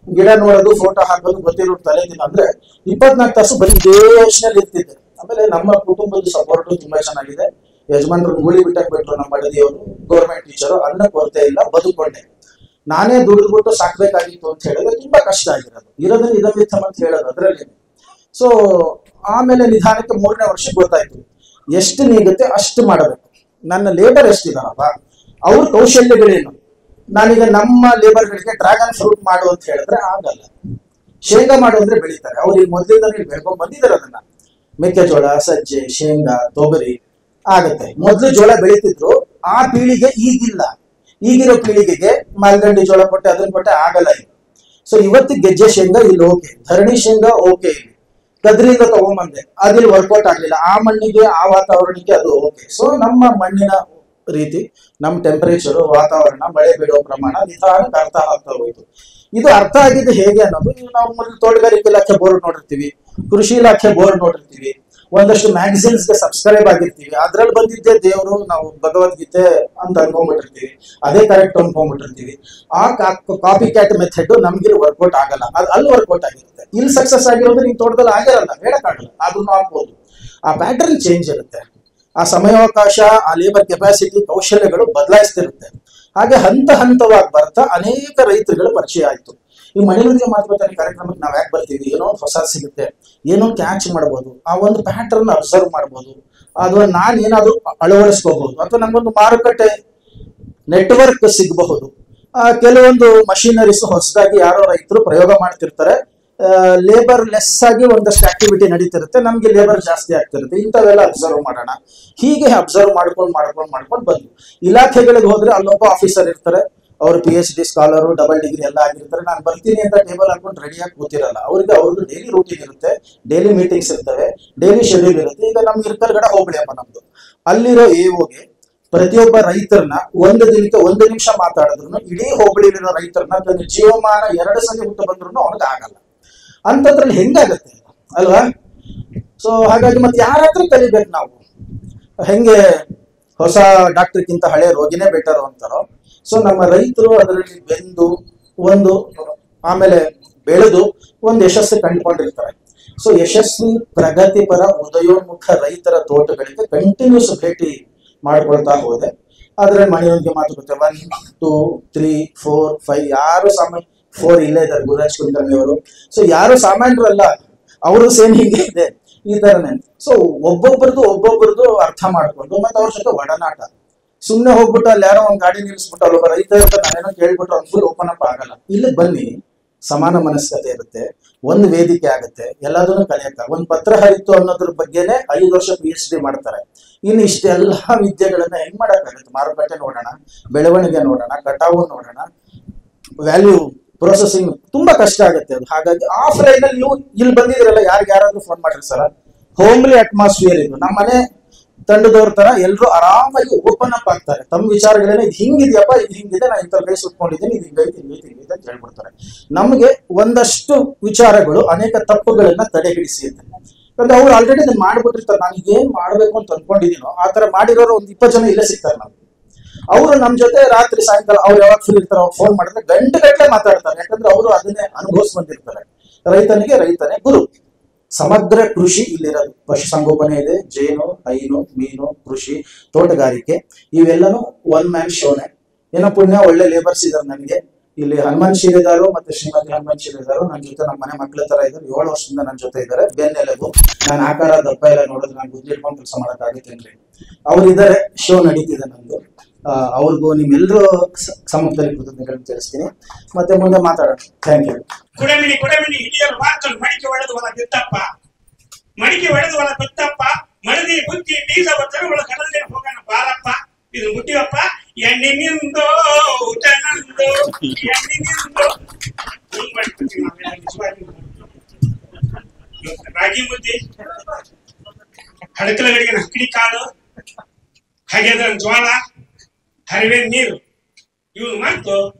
Speaker 3: ಗಿಡ ನೋಡೋದು, ಫೋಟೋ ಹಾಕೋದು, ಗೊತ್ತಿರೋ ತಲೆ ದಿನ ಅಂದ್ರೆ 24 ತಾಸು ಬರೀ ಇದೇ ಯೋಚನೆಯಲ್ಲಿ ಇರ್ತಿದ್ದೆ. ಆಮೇಲೆ ನಮ್ಮ ಕುಟುಂಬದ ಸಪೋರ್ಟು ತುಂಬಾ ಚೆನ್ನಾಗಿದೆ. ಯಜಮಾನ್ರು ಗೂಳಿ ಬಿಟ್ಟಕ್ಕೆ ಬಿಟ್ರು, ನಮ್ಮ ಬಡದಿಯವರು, ಗೌರ್ಮೆಂಟ್ ಟೀಚರು, ಅನ್ನ ಕೊರತೆ ಇಲ್ಲ, ಬದುಕೊಂಡೆ. ನಾನೇ ದುಡಿದ್ಬಿಟ್ಟು ಸಾಕ್ಬೇಕಾಗಿತ್ತು ಅಂತ ಹೇಳಿದ್ರೆ ತುಂಬಾ ಕಷ್ಟ ಆಗಿರೋದು. ಇರೋದನ್ನ ಇದಮಿತ್ತಮ್ ಅಂತ ಹೇಳೋದು ಅದರಲ್ಲಿ. ಸೊ ಆಮೇಲೆ ನಿಧಾನಕ್ಕೆ 3ನೇ ವರ್ಷಕ್ಕೆ ಗೊತ್ತಾಯ್ತು, ಎಷ್ಟು ನೀಗುತ್ತೆ ಅಷ್ಟು ಮಾಡಬೇಕು. ನನ್ನ ಲೇಬರ್ ಎಷ್ಟಿದಾರಲ್ಲ, ಅವ್ರ ಕೌಶಲ್ಯಗಳೇನು. ನಾನೀಗ ನಮ್ಮ ಲೇಬರ್ಗಳಿಗೆ ಡ್ರ್ಯಾಗನ್ ಫ್ರೂಟ್ ಮಾಡು ಅಂತ ಹೇಳಿದ್ರೆ ಆಗಲ್ಲ. ಶೇಂಗಾ ಮಾಡು ಅಂದ್ರೆ ಬೆಳೀತಾರೆ, ಅವ್ರು ಈಗ ಮೊದಲಿಂದ ಬೆಳ್ಕೊಂಡ್ ಬಂದಿದ್ದಾರೆ ಅದನ್ನ. ಮೆಕ್ಕೆಜೋಳ, ಸಜ್ಜೆ, ಶೇಂಗಾ, ತೊಗರಿ ಆಗತ್ತೆ. ಮೊದ್ಲು ಜೋಳ ಬೆಳೀತಿದ್ರು, ಆ ಪೀಳಿಗೆ ಈಗಿಲ್ಲ. ಈಗಿರೋ ಪೀಳಿಗೆಗೆ ಮಾಲ್ಗಂಡಿ ಜೋಳ ಕೊಟ್ಟೆ, ಅದನ್ನ ಕೊಟ್ಟೆ ಆಗಲ್ಲ ಈಗ. ಸೊ ಇವತ್ತು ಗೆಜ್ಜೆ ಶೇಂಗಾ ಇಲ್ಲಿ ಓಕೆ, ಧರಣಿ ಶೇಂಗಾ ಓಕೆ, ಇಲ್ಲಿ ಕದ್ರಿಂದ ತಗೊಂಬಂದೆ, ಅದಿಲ್ಲಿ ವರ್ಕೌಟ್ ಆಗ್ಲಿಲ್ಲ. ಆ ಮಣ್ಣಿಗೆ, ಆ ವಾತಾವರಣಕ್ಕೆ ಅದು ಓಕೆ. ಸೊ ನಮ್ಮ ಮಣ್ಣಿನ ರೀತಿ, ನಮ್ಮ ಟೆಂಪರೇಚರ್, ವಾತಾವರಣ, ಮಳೆ ಬೀಳೋ ಪ್ರಮಾಣ ನಿಧಾನಕ್ಕೆ ಅರ್ಥ ಆಗ್ತಾ ಹೋಯ್ತು. ಇದು ಅರ್ಥ ಆಗಿದ್ದು ಹೇಗೆ ಅನ್ನೋದು, ನಾವು ಮೊದಲು ತೋಟಗಾರಿಕೆ ಇಲಾಖೆ ಬೋರ್ಡ್ ನೋಡಿರ್ತೀವಿ, ಕೃಷಿ ಇಲಾಖೆ ಬೋರ್ಡ್ ನೋಡಿರ್ತೀವಿ, ಒಂದಷ್ಟು ಮ್ಯಾಗಝಿನ್ಸ್ಗೆ ಸಬ್ಸ್ಕ್ರೈಬ್ ಆಗಿರ್ತೀವಿ. ಅದ್ರಲ್ಲಿ ಬಂದಿದ್ದೆ ದೇವರು, ನಾವು ಭಗವದ್ಗೀತೆ ಅಂತ ಅನ್ಕೊಂಡ್ಬಿಟ್ಟಿರ್ತೀವಿ, ಅದೇ ಕರೆಕ್ಟ್ ಅನ್ಕೊಂಡ್ಬಿಟ್ಟಿರ್ತೀವಿ. ಆ ಕಾಪಿ ಕ್ಯಾಟ್ ಮೆಥಡ್ ನಮ್ಗೆ ವರ್ಕೌಟ್ ಆಗಲ್ಲ, ಅದು ಅಲ್ಲಿ ವರ್ಕೌಟ್ ಆಗಿರುತ್ತೆ. ಇಲ್ಲಿ ಸಕ್ಸಸ್ ಆಗಿರೋದು ನಿಮ್ ತೋಟದಲ್ಲಿ ಆಗಿರಲ್ಲ, ಹೇಳಕ್ಕಾಗಲ್ಲ, ಅದನ್ನು ಹಾಕ್ಬೋದು. ಆ ಪ್ಯಾಟರ್ನ್ ಚೇಂಜ್ ಇರುತ್ತೆ. ಆ ಸಮಯಾವಕಾಶ, ಆ ಲೇಬರ್ ಕೆಪಾಸಿಟಿ, ಕೌಶಲ್ಯಗಳು ಬದಲಾಯಿಸ್ತಿರುತ್ತೆ. ಹಾಗೆ ಹಂತ ಹಂತವಾಗಿ ಬರ್ತಾ ಅನೇಕ ರೈತರುಗಳು ಪರಿಚಯ ಆಯ್ತು. ಈ ಮನೆಯೊಂದಿಗೆ ಮಾತುಕತೆ ಕಾರ್ಯಕ್ರಮಕ್ಕೆ ನಾವು ಯಾಕೆ ಬರ್ತೀವಿ, ಏನೋ ಹೊಸ ಸಿಗುತ್ತೆ, ಏನೋ ಕ್ಯಾಚ್ ಮಾಡ್ಬೋದು, ಆ ಒಂದು ಪ್ಯಾಟರ್ನ್ ಅಬ್ಸರ್ವ್ ಮಾಡ್ಬೋದು, ಅಥವಾ ನಾನು ಏನಾದ್ರು ಅಳವಡಿಸ್ಕೋಬಹುದು, ಅಥವಾ ನಮಗೊಂದು ಮಾರುಕಟ್ಟೆ ನೆಟ್ವರ್ಕ್ ಸಿಗಬಹುದು. ಕೆಲವೊಂದು ಮಷಿನರೀಸ್ ಹೊಸದಾಗಿ ಯಾರೋ ರೈತರು ಪ್ರಯೋಗ ಮಾಡ್ತಿರ್ತಾರೆ, ಲೇಬರ್ ಲೆಸ್ ಆಗಿ ಒಂದಷ್ಟು ಆಕ್ಟಿವಿಟಿ ನಡೀತಿರುತ್ತೆ, ನಮ್ಗೆ ಲೇಬರ್ ಜಾಸ್ತಿ ಆಗ್ತಿರುತ್ತೆ. ಇಂಥವೆಲ್ಲ ಅಬ್ಸರ್ವ್ ಮಾಡೋಣ. ಹೀಗೆ ಅಬ್ಸರ್ವ್ ಮಾಡ್ಕೊಂಡು ಬಂದ್ವಿ. ಇಲಾಖೆಗಳಿಗೆ ಹೋದ್ರೆ ಅಲ್ಲೊಬ್ಬ ಆಫೀಸರ್ ಇರ್ತಾರೆ, ಅವ್ರು PhD ಸ್ಕಾಲರು, ಡಬಲ್ ಡಿಗ್ರಿ ಎಲ್ಲ ಆಗಿರ್ತಾರೆ. ನಾನು ಬರ್ತೀನಿ ಅಂತ ಟೇಬಲ್ ಹಾಕೊಂಡು ರೆಡಿಯಾಗಿ ಕೂತಿರಲ್ಲ. ಅವ್ರದ್ದು ಡೈಲಿ ರೂಟೀನ್ ಇರುತ್ತೆ, ಡೈಲಿ ಮೀಟಿಂಗ್ಸ್ ಇರ್ತವೆ, ಡೈಲಿ ಶೆಡ್ಯೂಲ್ ಇರುತ್ತೆ. ಈಗ ನಮ್ಗೆ ಇರ್ಕಲ್ಗಡೆ ಹೋಗ್ಲಿ ಅಪ್ಪ, ನಮ್ದು ಅಲ್ಲಿರೋ AOಗೆ ಪ್ರತಿಯೊಬ್ಬ ರೈತರನ್ನ ಒಂದು ದಿನಕ್ಕೆ 1 ನಿಮಿಷ ಮಾತಾಡಿದ್ರು ಇಡೀ ಹೋಬಳಿಲಿರೋ ರೈತರನ್ನ ತನ್ನ ಜೀವಮಾನ 2 ಸಲ ಹುಟ್ಟು ಬಂದ್ರು ಅವನಿಗೆ ಆಗಲ್ಲ. ಅಂತದ್ರಲ್ಲಿ ಹೆಂಗಾಗತ್ತೆ ಅಲ್ವಾ? ಸೊ ಹಾಗಾಗಿ ಮತ್ತೆ ಯಾರ ಹತ್ರ ಕಲಿಬೇಕು ನಾವು? ಹೆಂಗೆ ಹೊಸ ಡಾಕ್ಟರ್ಗಿಂತ ಹಳೆ ರೋಗಿನೇ ಬೆಟರ್ ಅಂತಾರೋ, ಸೊ ನಮ್ಮ ರೈತರು ಅದರಲ್ಲಿ ಆಮೇಲೆ ಬೆಳೆದು ಒಂದು ಯಶಸ್ಸು ಕಂಡುಕೊಂಡಿರ್ತಾರೆ. ಸೊ ಯಶಸ್ವಿ ಪ್ರಗತಿಪರ ಉದಯೋನ್ಮುಖ ರೈತರ ತೋಟಗಳಿಗೆ ಕಂಟಿನ್ಯೂಸ್ ಭೇಟಿ ಮಾಡ್ಕೊಳ್ತಾ ಹೋದೆ. ಅದ್ರಲ್ಲಿ ಮನೆಯೊಂದಿಗೆ ಮಾತುಕತೆ 1, 2, 3, 4, 5 ಯಾರು 4 ಇಲ್ಲೇ ಇದ್ದಾರೆ, ಗುರುರಾಜ್ ಕುಲಕರ್ಣಿ ಅವರು. ಸೊ ಯಾರು ಸಾಮಾನ್ಯರಲ್ಲ, ಅವರು ಸೇಮ್ ಹಿಂಗೆ ಇದೆ, ಈ ತರನೇ. ಸೊ ಒಬ್ಬೊಬ್ಬರದು ಅರ್ಥ ಮಾಡ್ಕೊಂಡು ಮತ್ತೆ ಅವ್ರ ಜೊತೆ ಒಡನಾಟ. ಸುಮ್ನೆ ಹೋಗ್ಬಿಟ್ಟು ಅಲ್ಲಿ ಯಾರೋ ಒಂದ್ ಗಾಡಿ ನಿಲ್ಲಿಸ್ಬಿಟ್ಟು ಅಲ್ಲೊಬ್ಬ ರೈತ ಇರ್ತಾರೆ, ನಾನೇನೋ ಕೇಳ್ಬಿಟ್ರೆ ಅವ್ನು ಫುಲ್ ಓಪನ್ ಅಪ್ ಆಗಲ್ಲ. ಇಲ್ಲಿ ಬನ್ನಿ, ಸಮಾನ ಮನಸ್ಕತೆ ಇರುತ್ತೆ, ಒಂದು ವೇದಿಕೆ ಆಗುತ್ತೆ, ಎಲ್ಲದನ್ನು ಕಲಿಯಕ್ಕ. ಒಂದು ಪತ್ರ ಹರಿತು ಅನ್ನೋದ್ರ ಬಗ್ಗೆನೆ 5 ವರ್ಷ PhD ಮಾಡ್ತಾರೆ. ಇನ್ನು ಇಷ್ಟೆಲ್ಲ ವಿದ್ಯೆಗಳನ್ನ ಹೆಂಗ್ ಮಾಡಕ್ಕಾಗುತ್ತೆ? ಮಾರುಕಟ್ಟೆ ನೋಡೋಣ, ಬೆಳವಣಿಗೆ ನೋಡೋಣ, ಕಟಾವು ನೋಡೋಣ, ವ್ಯಾಲ್ಯೂ ಪ್ರೊಸೆಸಿಂಗ್ ತುಂಬಾ ಕಷ್ಟ ಆಗುತ್ತೆ ಅದು. ಹಾಗಾಗಿ ಆಫ್ಲೈನ್ ಅಲ್ಲಿ ನೀವು ಇಲ್ಲಿ ಬಂದಿದ್ರಲ್ಲ, ಯಾರಾದ್ರೂ ಫೋನ್ ಮಾಡ್ರಿ ಸರ್, ಹೋಮ್ಲಿ ಅಟ್ಮಾಸ್ಫಿಯರ್ ಇದು. ನಮ್ಮ ಮನೆ ತಂಡದವ್ರ ತರ ಎಲ್ಲರೂ ಆರಾಮಾಗಿ ಓಪನ್ ಅಪ್ ಆಗ್ತಾರೆ. ತಮ್ಮ ವಿಚಾರಗಳೇನೆ, ಇದು ಹಿಂಗಿದೆಯಪ್ಪ, ಇದು ಹಿಂಗಿದೆ, ನಾನು ಇಂಥ ಕೈ ಸುಟ್ಕೊಂಡಿದ್ದೀನಿ, ಇದು ಹಿಂಗೈತಿ ಅಂತ ಹೇಳ್ಬಿಡ್ತಾರೆ. ನಮ್ಗೆ ಒಂದಷ್ಟು ವಿಚಾರಗಳು ಅನೇಕ ತಪ್ಪುಗಳನ್ನ ತಡೆ ಹಿಡಿಸಿರುತ್ತೆ. ಯಾಕಂದ್ರೆ ಅವ್ರು ಆಲ್ರೆಡಿ ಅದನ್ನ ಮಾಡ್ಬಿಟ್ಟಿರ್ತಾರೆ. ನಾನು ಏನ್ ಮಾಡ್ಬೇಕು ಅಂತ ಅನ್ಕೊಂಡಿದೀನೋ ಆ ತರ ಮಾಡಿರೋರು ಒಂದು 20 ಜನ ಇಲ್ಲೇ ಸಿಗ್ತಾರೆ ನಮ್ಗೆ. ಅವರು ನಮ್ ಜೊತೆ ರಾತ್ರಿ ಸಾಯಂಕಾಲ ಅವ್ರು ಯಾವಾಗ ಫ್ರೀ ಇರ್ತಾರೆ ಅವ್ರು ಫೋನ್ ಮಾಡಿದ್ರೆ ಗಂಟೆ ಮಾತಾಡ್ತಾರೆ. ಯಾಕಂದ್ರೆ ಅವರು ಅದನ್ನೇ ಅನುಭವಿಸ್ ಬಂದಿರ್ತಾರೆ. ರೈತನೇ ಗುರು. ಸಮಗ್ರ ಕೃಷಿ ಇಲ್ಲಿರೋದು. ಪಶುಸಂಗೋಪನೆ ಇದೆ, ಜೇನು, ಹೈನು, ಮೀನು, ಕೃಷಿ, ತೋಟಗಾರಿಕೆ, ಇವೆಲ್ಲನೂ 1 ಮ್ಯಾನ್ ಶೋನೆ. ಏನೋ ಪುಣ್ಯ, ಒಳ್ಳೆ ಲೇಬರ್ಸ್ ಇದಾರೆ ನನಗೆ. ಇಲ್ಲಿ ಹನುಮಂತ್ ಶಿರೇದಾರು ಮತ್ತೆ ಶ್ರೀಮತಿ ಹನುಮಂತ್ ಶಿರೇದಾರು ನನ್ನ ಜೊತೆ ನಮ್ಮ ಮನೆ ಮಕ್ಕಳ ತರ ಇದ್ದಾರೆ. 7 ವರ್ಷದಿಂದ ನನ್ನ ಜೊತೆ ಇದ್ದಾರೆ. ಬೆನ್ನೆಲೆಗು ನಾನು ಆಕಾರ ದಪ್ಪ ಎಲ್ಲ ನೋಡಿದ್ರೆ ನಾನು ಗುದ್ದಿ ಇಟ್ಕೊಂಡು ಕೆಲಸ ಮಾಡಕ್ಕಾಗುತ್ತೇನ್ರಿ. ಅವ್ರಿದ್ದಾರೆ, ಶೋ ನಡೀತಿದೆ ನಮ್ದು. ಅವ್ರಿಗೂ ನಿಮ್ಮೆಲ್ಲರೂ ಸಮ್ಮುಖದಲ್ಲಿ ಕೃತಜ್ಞತೆಗಳನ್ನು ತಿಳಿಸ್ತೀನಿ. ಮತ್ತೆ ಮುಂದೆ ಮಾತಾಡೋಣ. Thank you.
Speaker 4: ಕುಡಮಿನಿ ಹಿಡಿಯಲು ಮಾರ್ಕೊಂಡು ಮಡಿಕೆ ಒಡೆದು ಹೊಲ ಬಿತ್ತಪ್ಪ, ಮಳದಿ ಬುತ್ತಿ ಬೀಜ ಒತ್ತರಗಳ ಕಡಲಿನ ಹೋಗೋಣ ಬಾರಪ್ಪ. ಇದು ಮುಟ್ಟಿಯಪ್ಪ, ಎಣ್ಣಿನಿಂದು ಊಟ ನಂದು, ಎಣ್ಣಿನಿಂದು ರಾಗಿ ಮುದ್ದೆ, ಹಡಕಲಗಡಿಗೆ ಹಕ್ಕಡಿ ಕಾಳು, ಹಾಗೆ ಜೋಳ, ಹರಿವೇನ್ ನೀರು, ಇವು ಮತ್ತು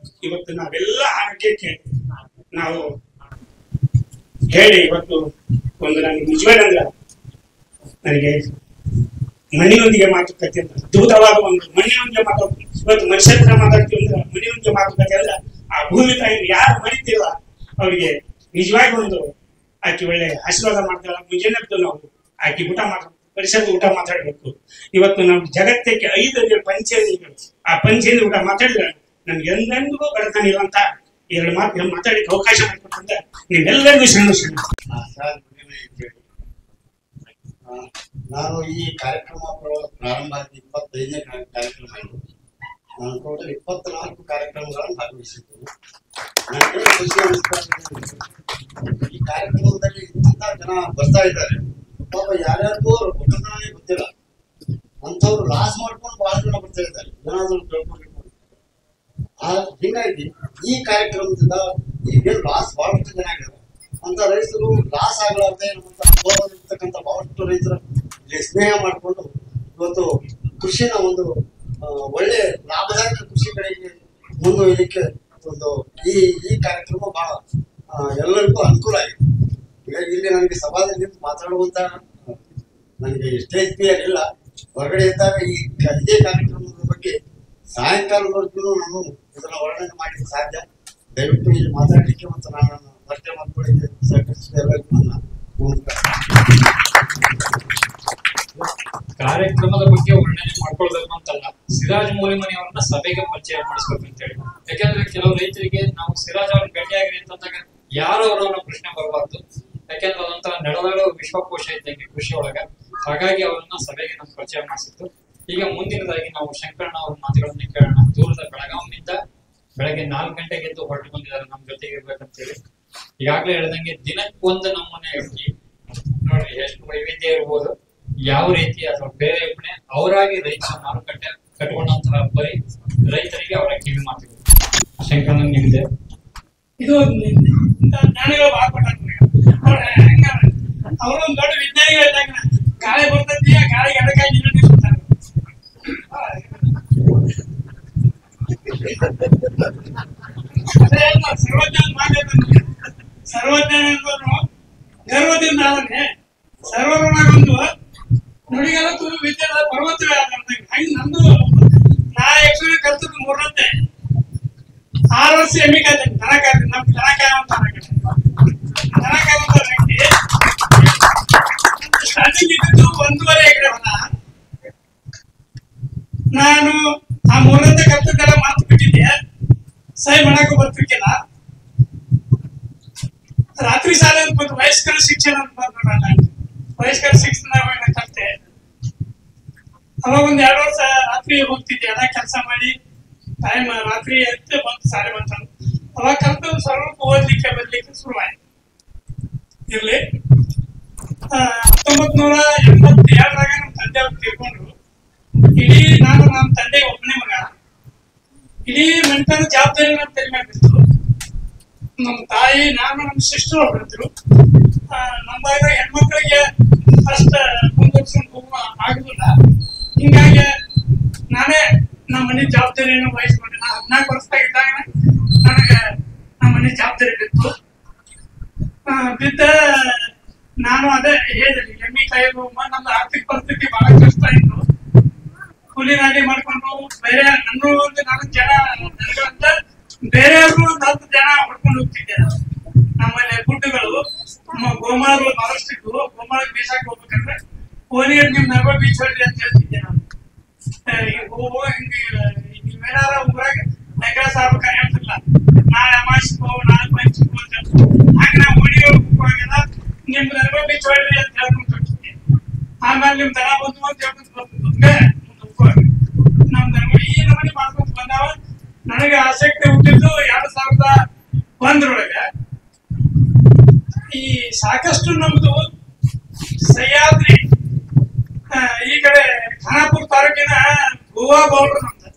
Speaker 4: ಇವತ್ತು ನಾವೆಲ್ಲ ಆರೋಗ್ಯಕ್ಕೆ ನಾವು ಹೇಳಿ ಇವತ್ತು ಒಂದು ನನಗೆ ನಿಜವೇನಂದ್ರ ನನಗೆ ಮಣ್ಣಿನೊಂದಿಗೆ ಮಾತುಕತೆ ಅಂತ ಅದ್ಭುತವಾದ ಒಂದು ಮಣ್ಣಿನೊಂದಿಗೆ ಮಾತಾಡ್ತೀವಿ. ಇವತ್ತು ಮನುಷ್ಯ ಹತ್ರ ಮಾತಾಡ್ತೀವಿ ಅಂದ್ರೆ ಮಣ್ಣಿನೊಂದಿಗೆ ಮಾತುಕತೆ ಅಂದ್ರೆ ಆ ಭೂಮಿ ತಾಯಿ ಯಾರು ಮರಿತೀವ ಅವ್ರಿಗೆ ನಿಜವಾಗಿ ಒಂದು ಆಕಿ ಒಳ್ಳೆ ಆಶೀರ್ವಾದ ಮಾಡ್ತಾಳ. ಮುಂಜಾನೆ ನಾವು ಆಕಿ ಊಟ ಪರಿಸರದ ಊಟ ಮಾತಾಡ್ಬೇಕು. ಇವತ್ತು ನಾವು ಜಗತ್ತಕ್ಕೆ 5 ಪಂಚೇಂದ್ರಿಯಗಳು, ಆ ಪಂಚೇಂದ್ರಿಯ ಊಟ ಮಾತಾಡಿದ್ರೆ ನಮ್ಗೆ ಎಂದೆಂದಿಗೂ ಬಡತನ ಇಲ್ಲ ಅಂತ 2 ಮಾತು ಮಾತಾಡಲಿಕ್ಕೆ ಅವಕಾಶ ಮಾಡಿಕೊಟ್ಟಂತ ನೀವೆಲ್ಲರಿಗೂ ಶರಣ.
Speaker 5: ನಾನು ಈ ಕಾರ್ಯಕ್ರಮ ಪ್ರಾರಂಭ ಆದ 25ನೇ ಕಾರ್ಯಕ್ರಮ ಇದು. ನಾನು ಟೋಟಲ್ 24 ಕಾರ್ಯಕ್ರಮಗಳನ್ನು ಭಾಗವಹಿಸಿದ್ದೇನೆ. ನನಗೆ ಖುಷಿ ಅನಿಸ್ತಾ, ಈ ಕಾರ್ಯಕ್ರಮದಲ್ಲಿ ಇಂಥ ಜನ ಬರ್ತಾ ಇದ್ದಾರೆ. ಪಾಪ ಯಾರ್ಯಾರಿಗೂ ಅವ್ರ ಮುಖಂಡನೇ ಗೊತ್ತಿಲ್ಲ, ಅಂಥವ್ರು ಲಾಸ್ ಮಾಡ್ಕೊಂಡು ಬಹಳ ಜನ ಬರ್ತಾ ಇದ್ದಾರೆ. ಏನಾದ್ರು ತಿಳ್ಕೊಬೇಕು ಹಿಂಗಾಗಿ ಈ ಕಾರ್ಯಕ್ರಮದಿಂದ ಈಗೇನು ಲಾಸ್ ಬಹಳಷ್ಟು ಜನ ಆಗಿದ್ದಾರೆ. ಅಂತ ರೈತರು ಲಾಸ್ ಆಗಲಾರ್ದೆ ಇರ್ತಕ್ಕಂಥ ಬಹಳಷ್ಟು ರೈತರ ಸ್ನೇಹ ಮಾಡಿಕೊಂಡು ಇವತ್ತು ಕೃಷಿನ ಒಂದು ಒಳ್ಳೆ ಲಾಭದಾಯಕ ಕೃಷಿ ಕಡೆಗೆ ಮುಂದುವರಿಲಿಕ್ಕೆ ಒಂದು ಈ ಕಾರ್ಯಕ್ರಮ ಬಹಳ ಎಲ್ಲರಿಗೂ ಅನುಕೂಲ ಆಗಿದೆ. ಹೀಗಾಗಿ ಇಲ್ಲಿ ನನಗೆ ಸಭಾದಲ್ಲಿ ಮಾತಾಡುವಂತ ನನಗೆ ಸ್ಟೇಜ್ ಫಿಯರ್ ಇಲ್ಲ. ಹೊರಗಡೆ ಇದ್ದಾಗ ಇದೇ ಕಾರ್ಯಕ್ರಮದ ಬಗ್ಗೆ ಸಾಯಂಕಾಲದವರೆಗೂ ನಾನು ಇದನ್ನ ವರ್ಣನೆ ಮಾಡಲಿಕ್ಕೆ ಸಾಧ್ಯ. ದಯವಿಟ್ಟು ಇಲ್ಲಿ ಮಾತಾಡಲಿಕ್ಕೆ ಮತ್ತು ನಾನು ಪರಿಚಯ ಮಾಡ್ಕೊಳ್ಳಿಕ್ಕೆ ಸಹಕರಿಸಿದ ಎಲ್ಲರಿಗೂ ನನ್ನ
Speaker 1: ಕಾರ್ಯಕ್ರಮದ ಬಗ್ಗೆ ವರ್ಣನೆ ಮಾಡ್ಕೊಳ್ಬೇಕು ಅಂತಲ್ಲ, ಸಿರಾಜ್ ಮೂಲಿಮನಿ ಅವ್ರನ್ನ ಸಭೆಗೆ ಪರಿಚಯ ಮಾಡಿಸ್ಬೇಕು ಅಂತ ಹೇಳಿ. ಯಾಕಂದ್ರೆ ಕೆಲವು ರೈತರಿಗೆ ನಾವು ಸಿರಾಜ್ ಅವ್ರನ್ನ ಭೇಟಿಯಾಗ್ರಿ ಅಂತಂದಾಗ ಯಾರು ಅವರನ್ನ ಪ್ರಶ್ನೆ ಬರಬಾರ್ದು. ಯಾಕೆಂದ್ರೆ ಅದಂತ ನಡೆದಾಡೋ ವಿಶ್ವಕೋಶ ಇದ್ದಂಗೆ ಕೃಷಿ ಒಳಗ. ಹಾಗಾಗಿ ಅವರನ್ನ ಸಭೆಗೆ ನಾವು ಪರಿಚಯ ಮಾಡಿಸಿತ್ತು. ಈಗ ಮುಂದಿನದಾಗಿ ನಾವು ಶಂಕರಣ್ಣ ಅವ್ರ ಮಾತುಗಳನ್ನ ಕೇಳೋಣ. ದೂರದ ಬೆಳಗಾವಿನಿಂದ ಬೆಳಗ್ಗೆ 4 ಗಂಟೆಗೆ ಎದ್ದು ಹೊರಟು ಬಂದಿದ್ದಾರೆ ನಮ್ ಜೊತೆಗೆ ಇರ್ಬೇಕಂತೇಳಿ. ಈಗಾಗ್ಲೇ ಹೇಳ್ದಂಗೆ ದಿನಕ್ಕೊಂದು ನಮ್ಮನೆ ಅಕ್ಕಿ ನೋಡ್ರಿ ಎಷ್ಟು ವೈವಿಧ್ಯ ಇರ್ಬೋದು. ಯಾವ ರೀತಿ ಅಥವಾ ಪ್ರೇರೇಪಣೆ ಅವರಾಗಿ ರೈತರ ಮಾರುಕಟ್ಟೆ ಕಟ್ಕೊಂಡಂತಹ ಬರೀ ರೈತರಿಗೆ ಅವರ ಕಿವಿ ಮಾತುಗಳು. ಶಂಕರಣ್ಣ ನಿಮ್ದೆ
Speaker 6: ಇದು ಜ್ಞಾನಿಗಳು ಭಾಳ ಅವರೊಂದು ದೊಡ್ಡ ವಿಜ್ಞಾನಿಗಳು ಇದ್ದಾಗ ಗಾಳಿ ಬರ್ತೈತಿ, ಗಾಳಿಗೆ ಎಡಕಾಯಿ ನೀರು ನಿಲ್ಸುತ್ತಾರೆ. ಸರ್ವಜ್ಞ ಮಾತಾಡ್ತಾನೆ. ಸರ್ವಜ್ಞ ಗರ್ವದಿಂದ ಆದ್ರೆ ಸರ್ವರೊಳಗೊಂದು ನುಡಿಗೆಲ್ಲ ತುಂಬ ವಿದ್ಯೆ ಪರ್ವತವೇ ಆದಂಗೆ. ಹಂಗೆ ನಂದು ನಾ ಆಕ್ಚುಲಿ ಕಲ್ತದ್ದು 3ರಂತೆ 6 ವರ್ಷ ಎಮ್ಮೆ ಕಾಯ್ತೇನೆ. ದನ ಕಾಯ್ತೀನಿ. ನಮ್ ದನ ಕಾಯುವಂತ ವ್ಯಕ್ತಿ ಸ್ಟಾರ್ಟಿಂಗ್ ಇದ್ದು 1.5 ಎಕರೆ ಹೊಲ. ನಾನು ಆ 3ರಂತೆ ಕಲ್ತದ್ದೆಲ್ಲ ಮಾತು ಬಿಟ್ಟಿದ್ದೆ. ಸಹಿ ಮಾಡಕ್ಕೆ ಬರ್ತಿರ್ಕಿಲ್ಲ. ರಾತ್ರಿ ಶಾಲೆ ಅಂತ ಬಂದು ವಯಸ್ಕರ ಶಿಕ್ಷಣ ಅಂತ ಬಂದ ವಯಸ್ಕರ ಶಿಕ್ಷಣ ಕಲ್ತೆ. ಅವಾಗ ಒಂದ್ 2 ವರ್ಷ ರಾತ್ರಿ ಹೋಗ್ತಿದ್ದೆ. ಎಲ್ಲ ಕೆಲಸ ಮಾಡಿ ಟೈಮ್ ರಾತ್ರಿ ಅಂತ ಬಂತು ಶಾಲೆ ಬಂತ. ಅವಾಗ ಕಲ್ತು ಸ್ವಲ್ಪ ಓದ್ಲಿಕ್ಕೆ ಬರ್ಲಿಕ್ಕೆ ಶುರುವಾಯ್ತು. ಇರ್ಲಿ 1982ರಾಗ ನಮ್ಮ ತಂದೆ ಅವ್ರು ತೀರ್ಕೊಂಡ್ರು. ಇಡೀ ನಾನು ನಮ್ಮ ತಂದೆಗೆ ಒಬ್ಬನೇ ಮಗ. ಇಡೀ ಮನೆತನ ಜವಾಬ್ದಾರಿ ನಮ್ಮ ತಲೆ ಮೇಲೆ ಬಿತ್ತು. ನಮ್ಮ ತಾಯಿ, ನಾನು, ನಮ್ಮ ಸಿಸ್ಟರ್ ಒಬ್ಬರಿದ್ರು. ನಮ್ದಾಗ ಹೆಣ್ಮಕ್ಳಿಗೆ ಅಷ್ಟ ಮುಂದುವರ್ಸ್ಕೊಂಡು ಹೋಗುವ ಆಗುದಿಲ್ಲ. ಹಿಂಗಾಗಿ ನಾನೇ ನಮ್ಮ ಮನೆ ಜವಾಬ್ದಾರಿಯನ್ನು ವಹಿಸ್ಕೊಂಡೆ. ನಾ 14 ವರ್ಷದಾಗ ಇದ್ದಾಗ ನನಗೆ ನಮ್ಮ ಮನೆ ಜವಾಬ್ದಾರಿ ಬಿತ್ತು. ಬಿದ್ದ ನಾನು ಅದೇ ಹೇಳಿದೆ, ಎಮ್ಮೆ ಕಾಯೋದು. ನಮ್ದು ಆರ್ಥಿಕ ಪರಿಸ್ಥಿತಿ ಬಹಳ ಕಷ್ಟ ಇತ್ತು. ಕೂಲಿ ನಾಲಿ ಮಾಡ್ಕೊಂಡು ಬೇರೆ ನನ್ನೂ ಒಂದು 4 ಜನ ನನಗಂತ ಬೇರೆಯವ್ರು ಒಂದು 10 ಜನ ಹೊಡ್ಕೊಂಡು ಹೋಗ್ತಿದ್ದೆ. ನಮ್ಮಲ್ಲಿ ಗುಡ್ಡಗಳು ಗೋಮಾಳಗಳು ಬಹಳಷ್ಟಿದ್ವು. ಗೋಮಾಳಕ್ಕೆ ಬೀಸಾಕ್ ಹೋಗ್ಬೇಕಂದ್ರೆ ಓನಿ ನಿಮ್ ನರ್ವ ಬೀಚ್ ಹೊಡ್ರಿ ಅಂತ ಹೇಳ್ತಿದ್ದೆ ನಾನು. ನೀವೇನಾರ ಊರಾಗ ನೆಗಸ್ ಆಗ್ಬೇಕಾದ್ರೆ ಹೇಳ್ತಿಲ್ಲ, ನಾಳೆ ಅಮಾಸಿಕೋ ನಾಳೆ ಪಂಚಿಕೋ ಅಂತ. ಹಂಗ ನಾವು ಓಣಿ ಹೋಗುವಾಗೆಲ್ಲ ನಿಮ್ ನರ್ವ ಬೀಚ್ ಹೊಡ್ರಿ ಅಂತ ಹೇಳ್ಕೊಂಡು ಹೋಗ್ತಿದ್ದೆ. ಆಮೇಲೆ ನಿಮ್ ದನ ಬಂದು ಅಂತ ಹೇಳ್ಕೊಂಡು ಬರ್ತಿದ್ದೆ. ನಮ್ ಧರ್ಮ ಈ ನಮೂನಿ ಮಾಡ್ಕೊಂತ ಬಂದಾವ. ನನಗೆ ಆಸಕ್ತಿ ಹುಟ್ಟಿದ್ದು 2001ರೊಳಗೆ. ಈ ಸಾಕಷ್ಟು ನಮ್ದು ಸಹ್ಯಾದ್ರಿ ಈ ಕಡೆ ಖಾನಾಪುರ ತಾಲೂಕಿನ ಗೋವಾ ಬೌಲ್ರು ನಮ್ದು.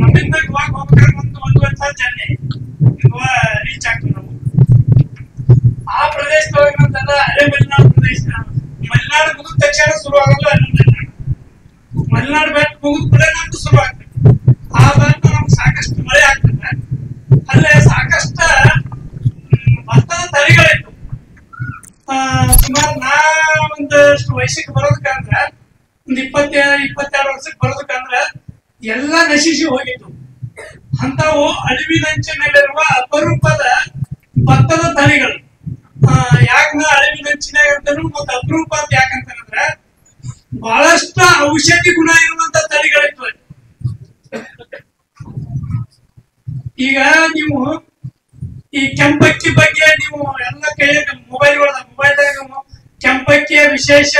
Speaker 6: ನಮ್ಮಿಂದ ಗೋವಾಗೆ ಹೋಗ್ಬೇಕಾದ್ರೆ ಒಂದು 1 ವರ್ಷ ಜರ್ನಿ ಗೋವಾ ರೀಚ್ ಆಗ್ತೀವಿ ನಾವು. ಆ ಪ್ರದೇಶದೊಳಗೆ ನಮ್ದೆಲ್ಲ ಹಳೆ ಮಲೆನಾಡು ಪ್ರದೇಶ. ಮಲೆನಾಡು ಮುಗಿದ ತಕ್ಷಣ ಶುರು ಆಗೋದು ಅಲ್ಲಿ ಮಲೆನಾಡು ಬೆಟ್ಟ ಮುಗಿದ ಕೂಡ ನಮ್ದು ಶುರು ಆಗ್ತದೆ. ಆ ಬೆಟ್ಟ ನಮ್ಗೆ ಸಾಕಷ್ಟು ಮಳೆ ಆಗ್ತದೆ. ಅಲ್ಲೇ ಸಾಕಷ್ಟು ಭತ್ತದ ತಳಿಗಳಿತ್ತು. ಸುಮಾರು ನಾ ಒಂದಷ್ಟು ವಯಸ್ಸಿಗೆ ಬರೋದಕ್ಕಂದ್ರ ಒಂದು 22 ವರ್ಷಕ್ಕೆ ಬರೋದಕ್ಕಂದ್ರ ಎಲ್ಲ ನಶಿಸಿ ಹೋಗಿತ್ತು. ಅಂತವು ಅಳಿವಿನಂಚಿನಲ್ಲಿರುವ ಅಪರೂಪದ ಭತ್ತದ ತಳಿಗಳು. ಯಾಕ ಅಳಿವಿನಂಚಿನಾಗ ಅಂತಾನು ಮತ್ತು ಅಪರೂಪ ಅಂತ ಯಾಕಂತಂದ್ರ ಬಹಳಷ್ಟು ಔಷಧಿ ಗುಣ ಇರುವಂತ ತಳಿಗಳಿತ್ತು. ಈಗ ನೀವು ಈ ಕೆಂಪಕ್ಕಿ ಬಗ್ಗೆ ನೀವು ಎಲ್ಲ ಕೈಯಾಗ ಮೊಬೈಲ್ದಾಗ ಕೆಂಪಕ್ಕಿಯ ವಿಶೇಷ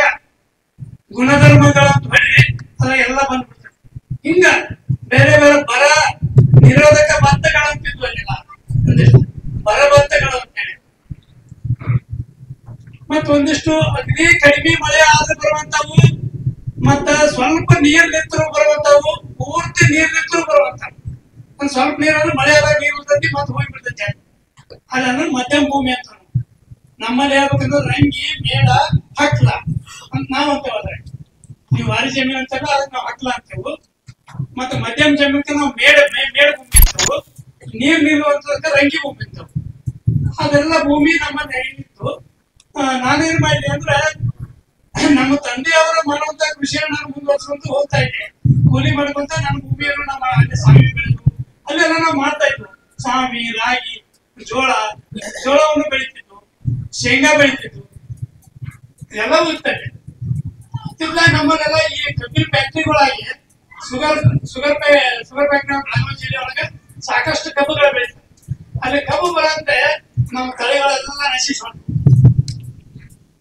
Speaker 6: ಗುಣಧರ್ಮಗಳ ಹೊಡ್ರಿ ಅದ ಎಲ್ಲ ಬಂದ್ಬಿಡ್ತದೆ. ಹಿಂಗ ಬೇರೆ ಬೇರೆ ಬರ ನಿರೋಧಕ ಭತ್ತಗಳಂತಿದ್ವು ಅಲ್ಲಿಲ್ಲ, ಒಂದಿಷ್ಟು ಬರ ಭತ್ತಗಳು ಅಂತೇಳಿ. ಮತ್ತ ಒಂದಿಷ್ಟು ಅಗ್ನಿ ಕಡಿಮೆ ಮಳೆ ಆದ್ರೆ ಬರುವಂತವು, ಮತ್ತ ಸ್ವಲ್ಪ ನೀರ್ ನಿಂತರೂ ಬರುವಂತವು, ಪೂರ್ತಿ ನೀರ್ ನಿಂತರೂ ಬರುವಂತವು. ಒಂದ್ ಸ್ವಲ್ಪ ನೀರಾದ್ರೂ ಮಳೆ ಆದಾಗ ನೀರು ಇರ್ತೈತಿ ಮತ್ತೆ ಹೋಗ್ಬಿಡ್ತೈತಿ. ಅದನ್ನು ಮಧ್ಯಮ ಭೂಮಿ ಅಂತ ನಮ್ಮಲ್ಲಿ ಹೇಳ್ಬೇಕಂದ್ರೆ ರಂಗಿ, ಮೇಡ, ಹಕ್ಲ ಅಂತ ನಾವ್ ಅಂತೇವೆ. ನೀವು ವಾರಿ ಜಮೀನ್ ಅಂತೇವೆ, ಅದಕ್ಕೆ ನಾವು ಹಕ್ಲ ಅಂತೇವು. ಮತ್ತೆ ಮಧ್ಯಮ ಜಮೀನ್ಗೆ ನಾವು ಮೇಡ ಭೂಮಿ ಅಂತೇವು. ನೀರ್ ನಿಲ್ಲುವಂತದಕ್ಕೆ ರಂಗಿ ಭೂಮಿ ಅಂತೇವು. ಅದೆಲ್ಲ ಭೂಮಿ ನಮ್ಮಲ್ಲಿ ಇತ್ತು. ನಾನೇನ್ ಮಾಡಿದೆ ಅಂದ್ರೆ ನಮ್ಮ ತಂದೆಯವರ ಮಾಡುವಂತ ಕೃಷಿಯನ್ನು ನಾನು ಮುಂದುವರ್ಸ್ಕೊಂತ ಹೋಗ್ತಾ ಇದ್ದೆ. ಕೂಲಿ ಮಾಡ್ಕೊಂತ ನನ್ನ ಭೂಮಿಯನ್ನು ನಮ್ಮ ಅಲ್ಲಿ ಸಾವಿ ಬೆಳೆದು ಅಲ್ಲೆಲ್ಲ ನಾವು ಮಾಡ್ತಾ ಇದ್ವು. ಸಾವಿ, ರಾಗಿ, ಜೋಳವನ್ನು ಬೆಳಿತಿದ್ವು, ಶೇಂಗಾ ಬೆಳಿತಿದ್ವು, ಎಲ್ಲ ಇರ್ತದೆ. ಇತ್ತಿದ್ದಾಗ ನಮ್ಮಲ್ಲೆಲ್ಲ ಈ ಕಬ್ಬಿನ ಫ್ಯಾಕ್ಟ್ರಿಗಳಾಗಿ ಶುಗರ್ ಫ್ಯಾಕ್ಟ್ರಿ ಬೆಳಗಾವಿ ಜಿಲ್ಲೆ ಒಳಗೆ ಸಾಕಷ್ಟು ಕಬ್ಬುಗಳು ಬೆಳೀತಾರೆ. ಅಲ್ಲಿ ಕಬ್ಬು ಬರಂತೆ ನಮ್ಮ ತಳಿಗಳೆಲ್ಲ ನಶಿಸೋಣ.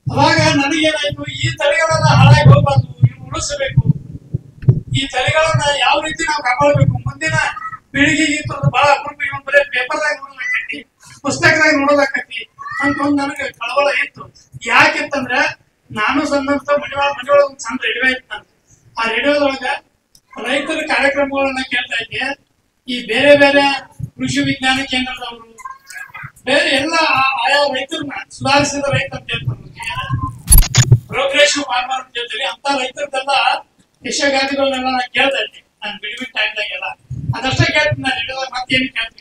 Speaker 6: ಅವಾಗ ನನಗೇನಾಯ್ತು, ಈ ತಳಿಗಳೆಲ್ಲ ಹಾಳಾಗಿ ಹೋಗ್ಬಾರ್ದು, ಇವು ಉಳಿಸಬೇಕು. ಈ ತಳಿಗಳನ್ನ ಯಾವ ರೀತಿ ನಾವು ಕಾಪಾಡಬೇಕು, ಮುಂದಿನ ಪೀಳಿಗೆಗೆ ಬಹಳ ಅಪರೂಪ. ಇವನ್ ಬರೀ ಪೇಪರ್ದಾಗ ನೋಡೋದಾಕತಿ, ಪುಸ್ತಕದಾಗ ನೋಡೋದಾಕತಿ ಅಂತ ಒಂದು ನನಗೆ ಕಳವಳ ಇತ್ತು. ಯಾಕಿತ್ತಂದ್ರೆ ನಾನು ಸಣ್ಣಂತ ಮನೆಯೊಳಗೆ ಒಂದು ಸಣ್ಣ ರೇಡಿಯೋ ಇತ್ತು. ಆ ರೇಡಿಯೋದೊಳಗ ರೈತರ ಕಾರ್ಯಕ್ರಮಗಳನ್ನ ಕೇಳ್ತಾ ಇದ್ದೆ. ಈ ಬೇರೆ ಬೇರೆ ಕೃಷಿ ವಿಜ್ಞಾನ ಕೇಂದ್ರದವರು ಬೇರೆ ಎಲ್ಲ ಆಯಾ ರೈತರನ್ನ ಸುಧಾರಿಸಿದ ರೈತ ಅಂತ ಹೇಳ್ತಾರೆ, ಪ್ರೋಗ್ರೆಸಿವ್ ಫಾರ್ಮರ್ ಅಂತ ಹೇಳ್ತೀವಿ. ಅಂತ ರೈತರದೆಲ್ಲ ಯಶಗಾದಿಗಳನ್ನೆಲ್ಲ ನಾನು ಕೇಳ್ತಾ ಇದ್ದೆ. ನಾನು ಬಿಡುವಿನ ಟೈಮ್ದಾಗೆಲ್ಲ ಅದಷ್ಟೇ ಕೇಳ್ತೀನಿ. ನಾನು ರೇಡಿಯೋದಾಗ ಮತ್ತೇನು ಕೇಳ್ತಿದ್ದೆ.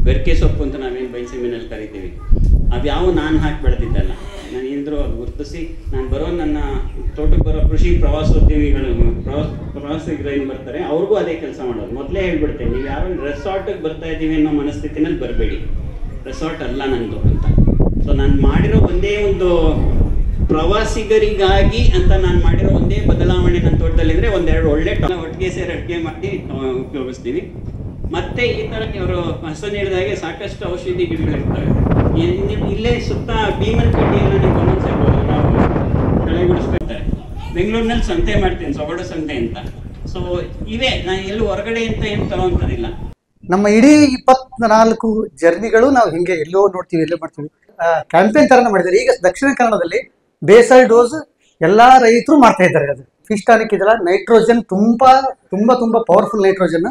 Speaker 7: ಬೆರ್ಕೆ ಸೊಪ್ಪು ಅಂತ ನಾವೇನು ಬೈಸೆಮಿನಲ್ಲಿ ಕರಿತೀವಿ, ಅದ್ಯಾವ ನಾನು ಹಾಕಿ ಬೆಳೆದಿದ್ದಲ್ಲ. ನಾನು ಏನಾದರೂ ಅದು ಗುರುತಿಸಿ ನಾನು ನನ್ನ ತೋಟಕ್ಕೆ ಬರೋ ಕೃಷಿ ಪ್ರವಾಸೋದ್ಯಮಿಗಳು ಪ್ರವಾಸಿಗರು ಏನು ಬರ್ತಾರೆ ಅವ್ರಿಗೂ ಅದೇ ಕೆಲಸ ಮಾಡೋದು. ಮೊದಲೇ ಹೇಳ್ಬಿಡ್ತೇನೆ, ನೀವು ಯಾರೋ ರೆಸಾರ್ಟಿಗೆ ಬರ್ತಾ ಇದ್ದೀವಿ ಅನ್ನೋ ಮನಸ್ಥಿತಿನಲ್ಲಿ ಬರಬೇಡಿ, ರೆಸಾರ್ಟ್ ಅಲ್ಲ ನಂದು ಅಂತ. ಸೊ ನಾನು ಮಾಡಿರೋ ಒಂದೇ ಒಂದು ಪ್ರವಾಸಿಗರಿಗಾಗಿ ಅಂತ ನಾನು ಮಾಡಿರೋ ಒಂದೇ ಬದಲಾವಣೆ ನನ್ನ ತೋಟದಲ್ಲಿ ಅಂದರೆ ಒಂದೆರಡು ಒಳ್ಳೆ ಒಟ್ಟಿಗೆ ಸೇರಿ ಅಡುಗೆ ಮಾಡಿ ಉಪಯೋಗಿಸ್ತೀವಿ. ಮತ್ತೆ ಈ ಥರ ಇವರು ಹಸನ್ ಹೇಳಿದಾಗೆ ಸಾಕಷ್ಟು ಔಷಧಿ ಗಿಡಗಳಿರ್ತವೆ. ಇಲ್ಲೇ ಸುತ್ತ ಭೀಮನಕಡ್ಡಿಯನ್ನು ನೀವು ಗಮನಿಸಿರ್ಬೋದು, ನಾವು ಕೆಳಗುಡಿಸ್ಕೊಳ್ತಾರೆ. ಬೆಂಗಳೂರಿನಲ್ಲಿ ಸಂತೆ ಮಾಡ್ತೀನಿ, ಸೊಗಡು ಸಂತೆ ಅಂತ. ಸೊ ಇವೇ ನಾನು ಎಲ್ಲೂ ಹೊರಗಡೆ ಅಂತ ಏನು ತರೋಂಥದ್ದಿಲ್ಲ.
Speaker 2: ನಮ್ಮ ಇಡೀ 24 ಜರ್ನಿಗಳು ನಾವು ಹಿಂಗೆ ಎಲ್ಲೋ ನೋಡ್ತೀವಿ, ಎಲ್ಲೋ ಮಾಡ್ತೀವಿ. ಕ್ಯಾಂಪೇನ್ ಥರನ ಮಾಡಿದ್ದಾರೆ. ಈಗ ದಕ್ಷಿಣ ಕನ್ನಡದಲ್ಲಿ ಬೇಸಲ್ ಡೋಸ್ ಎಲ್ಲ ರೈತರು ಮಾಡ್ತಾ ಇದ್ದಾರೆ. ಅದು ಫಿಶ್ ಟಾನಿಕ್ ಇದೆಲ್ಲ ನೈಟ್ರೋಜನ್, ತುಂಬಾ ತುಂಬಾ ತುಂಬಾ ಪವರ್ಫುಲ್ ನೈಟ್ರೋಜನ್.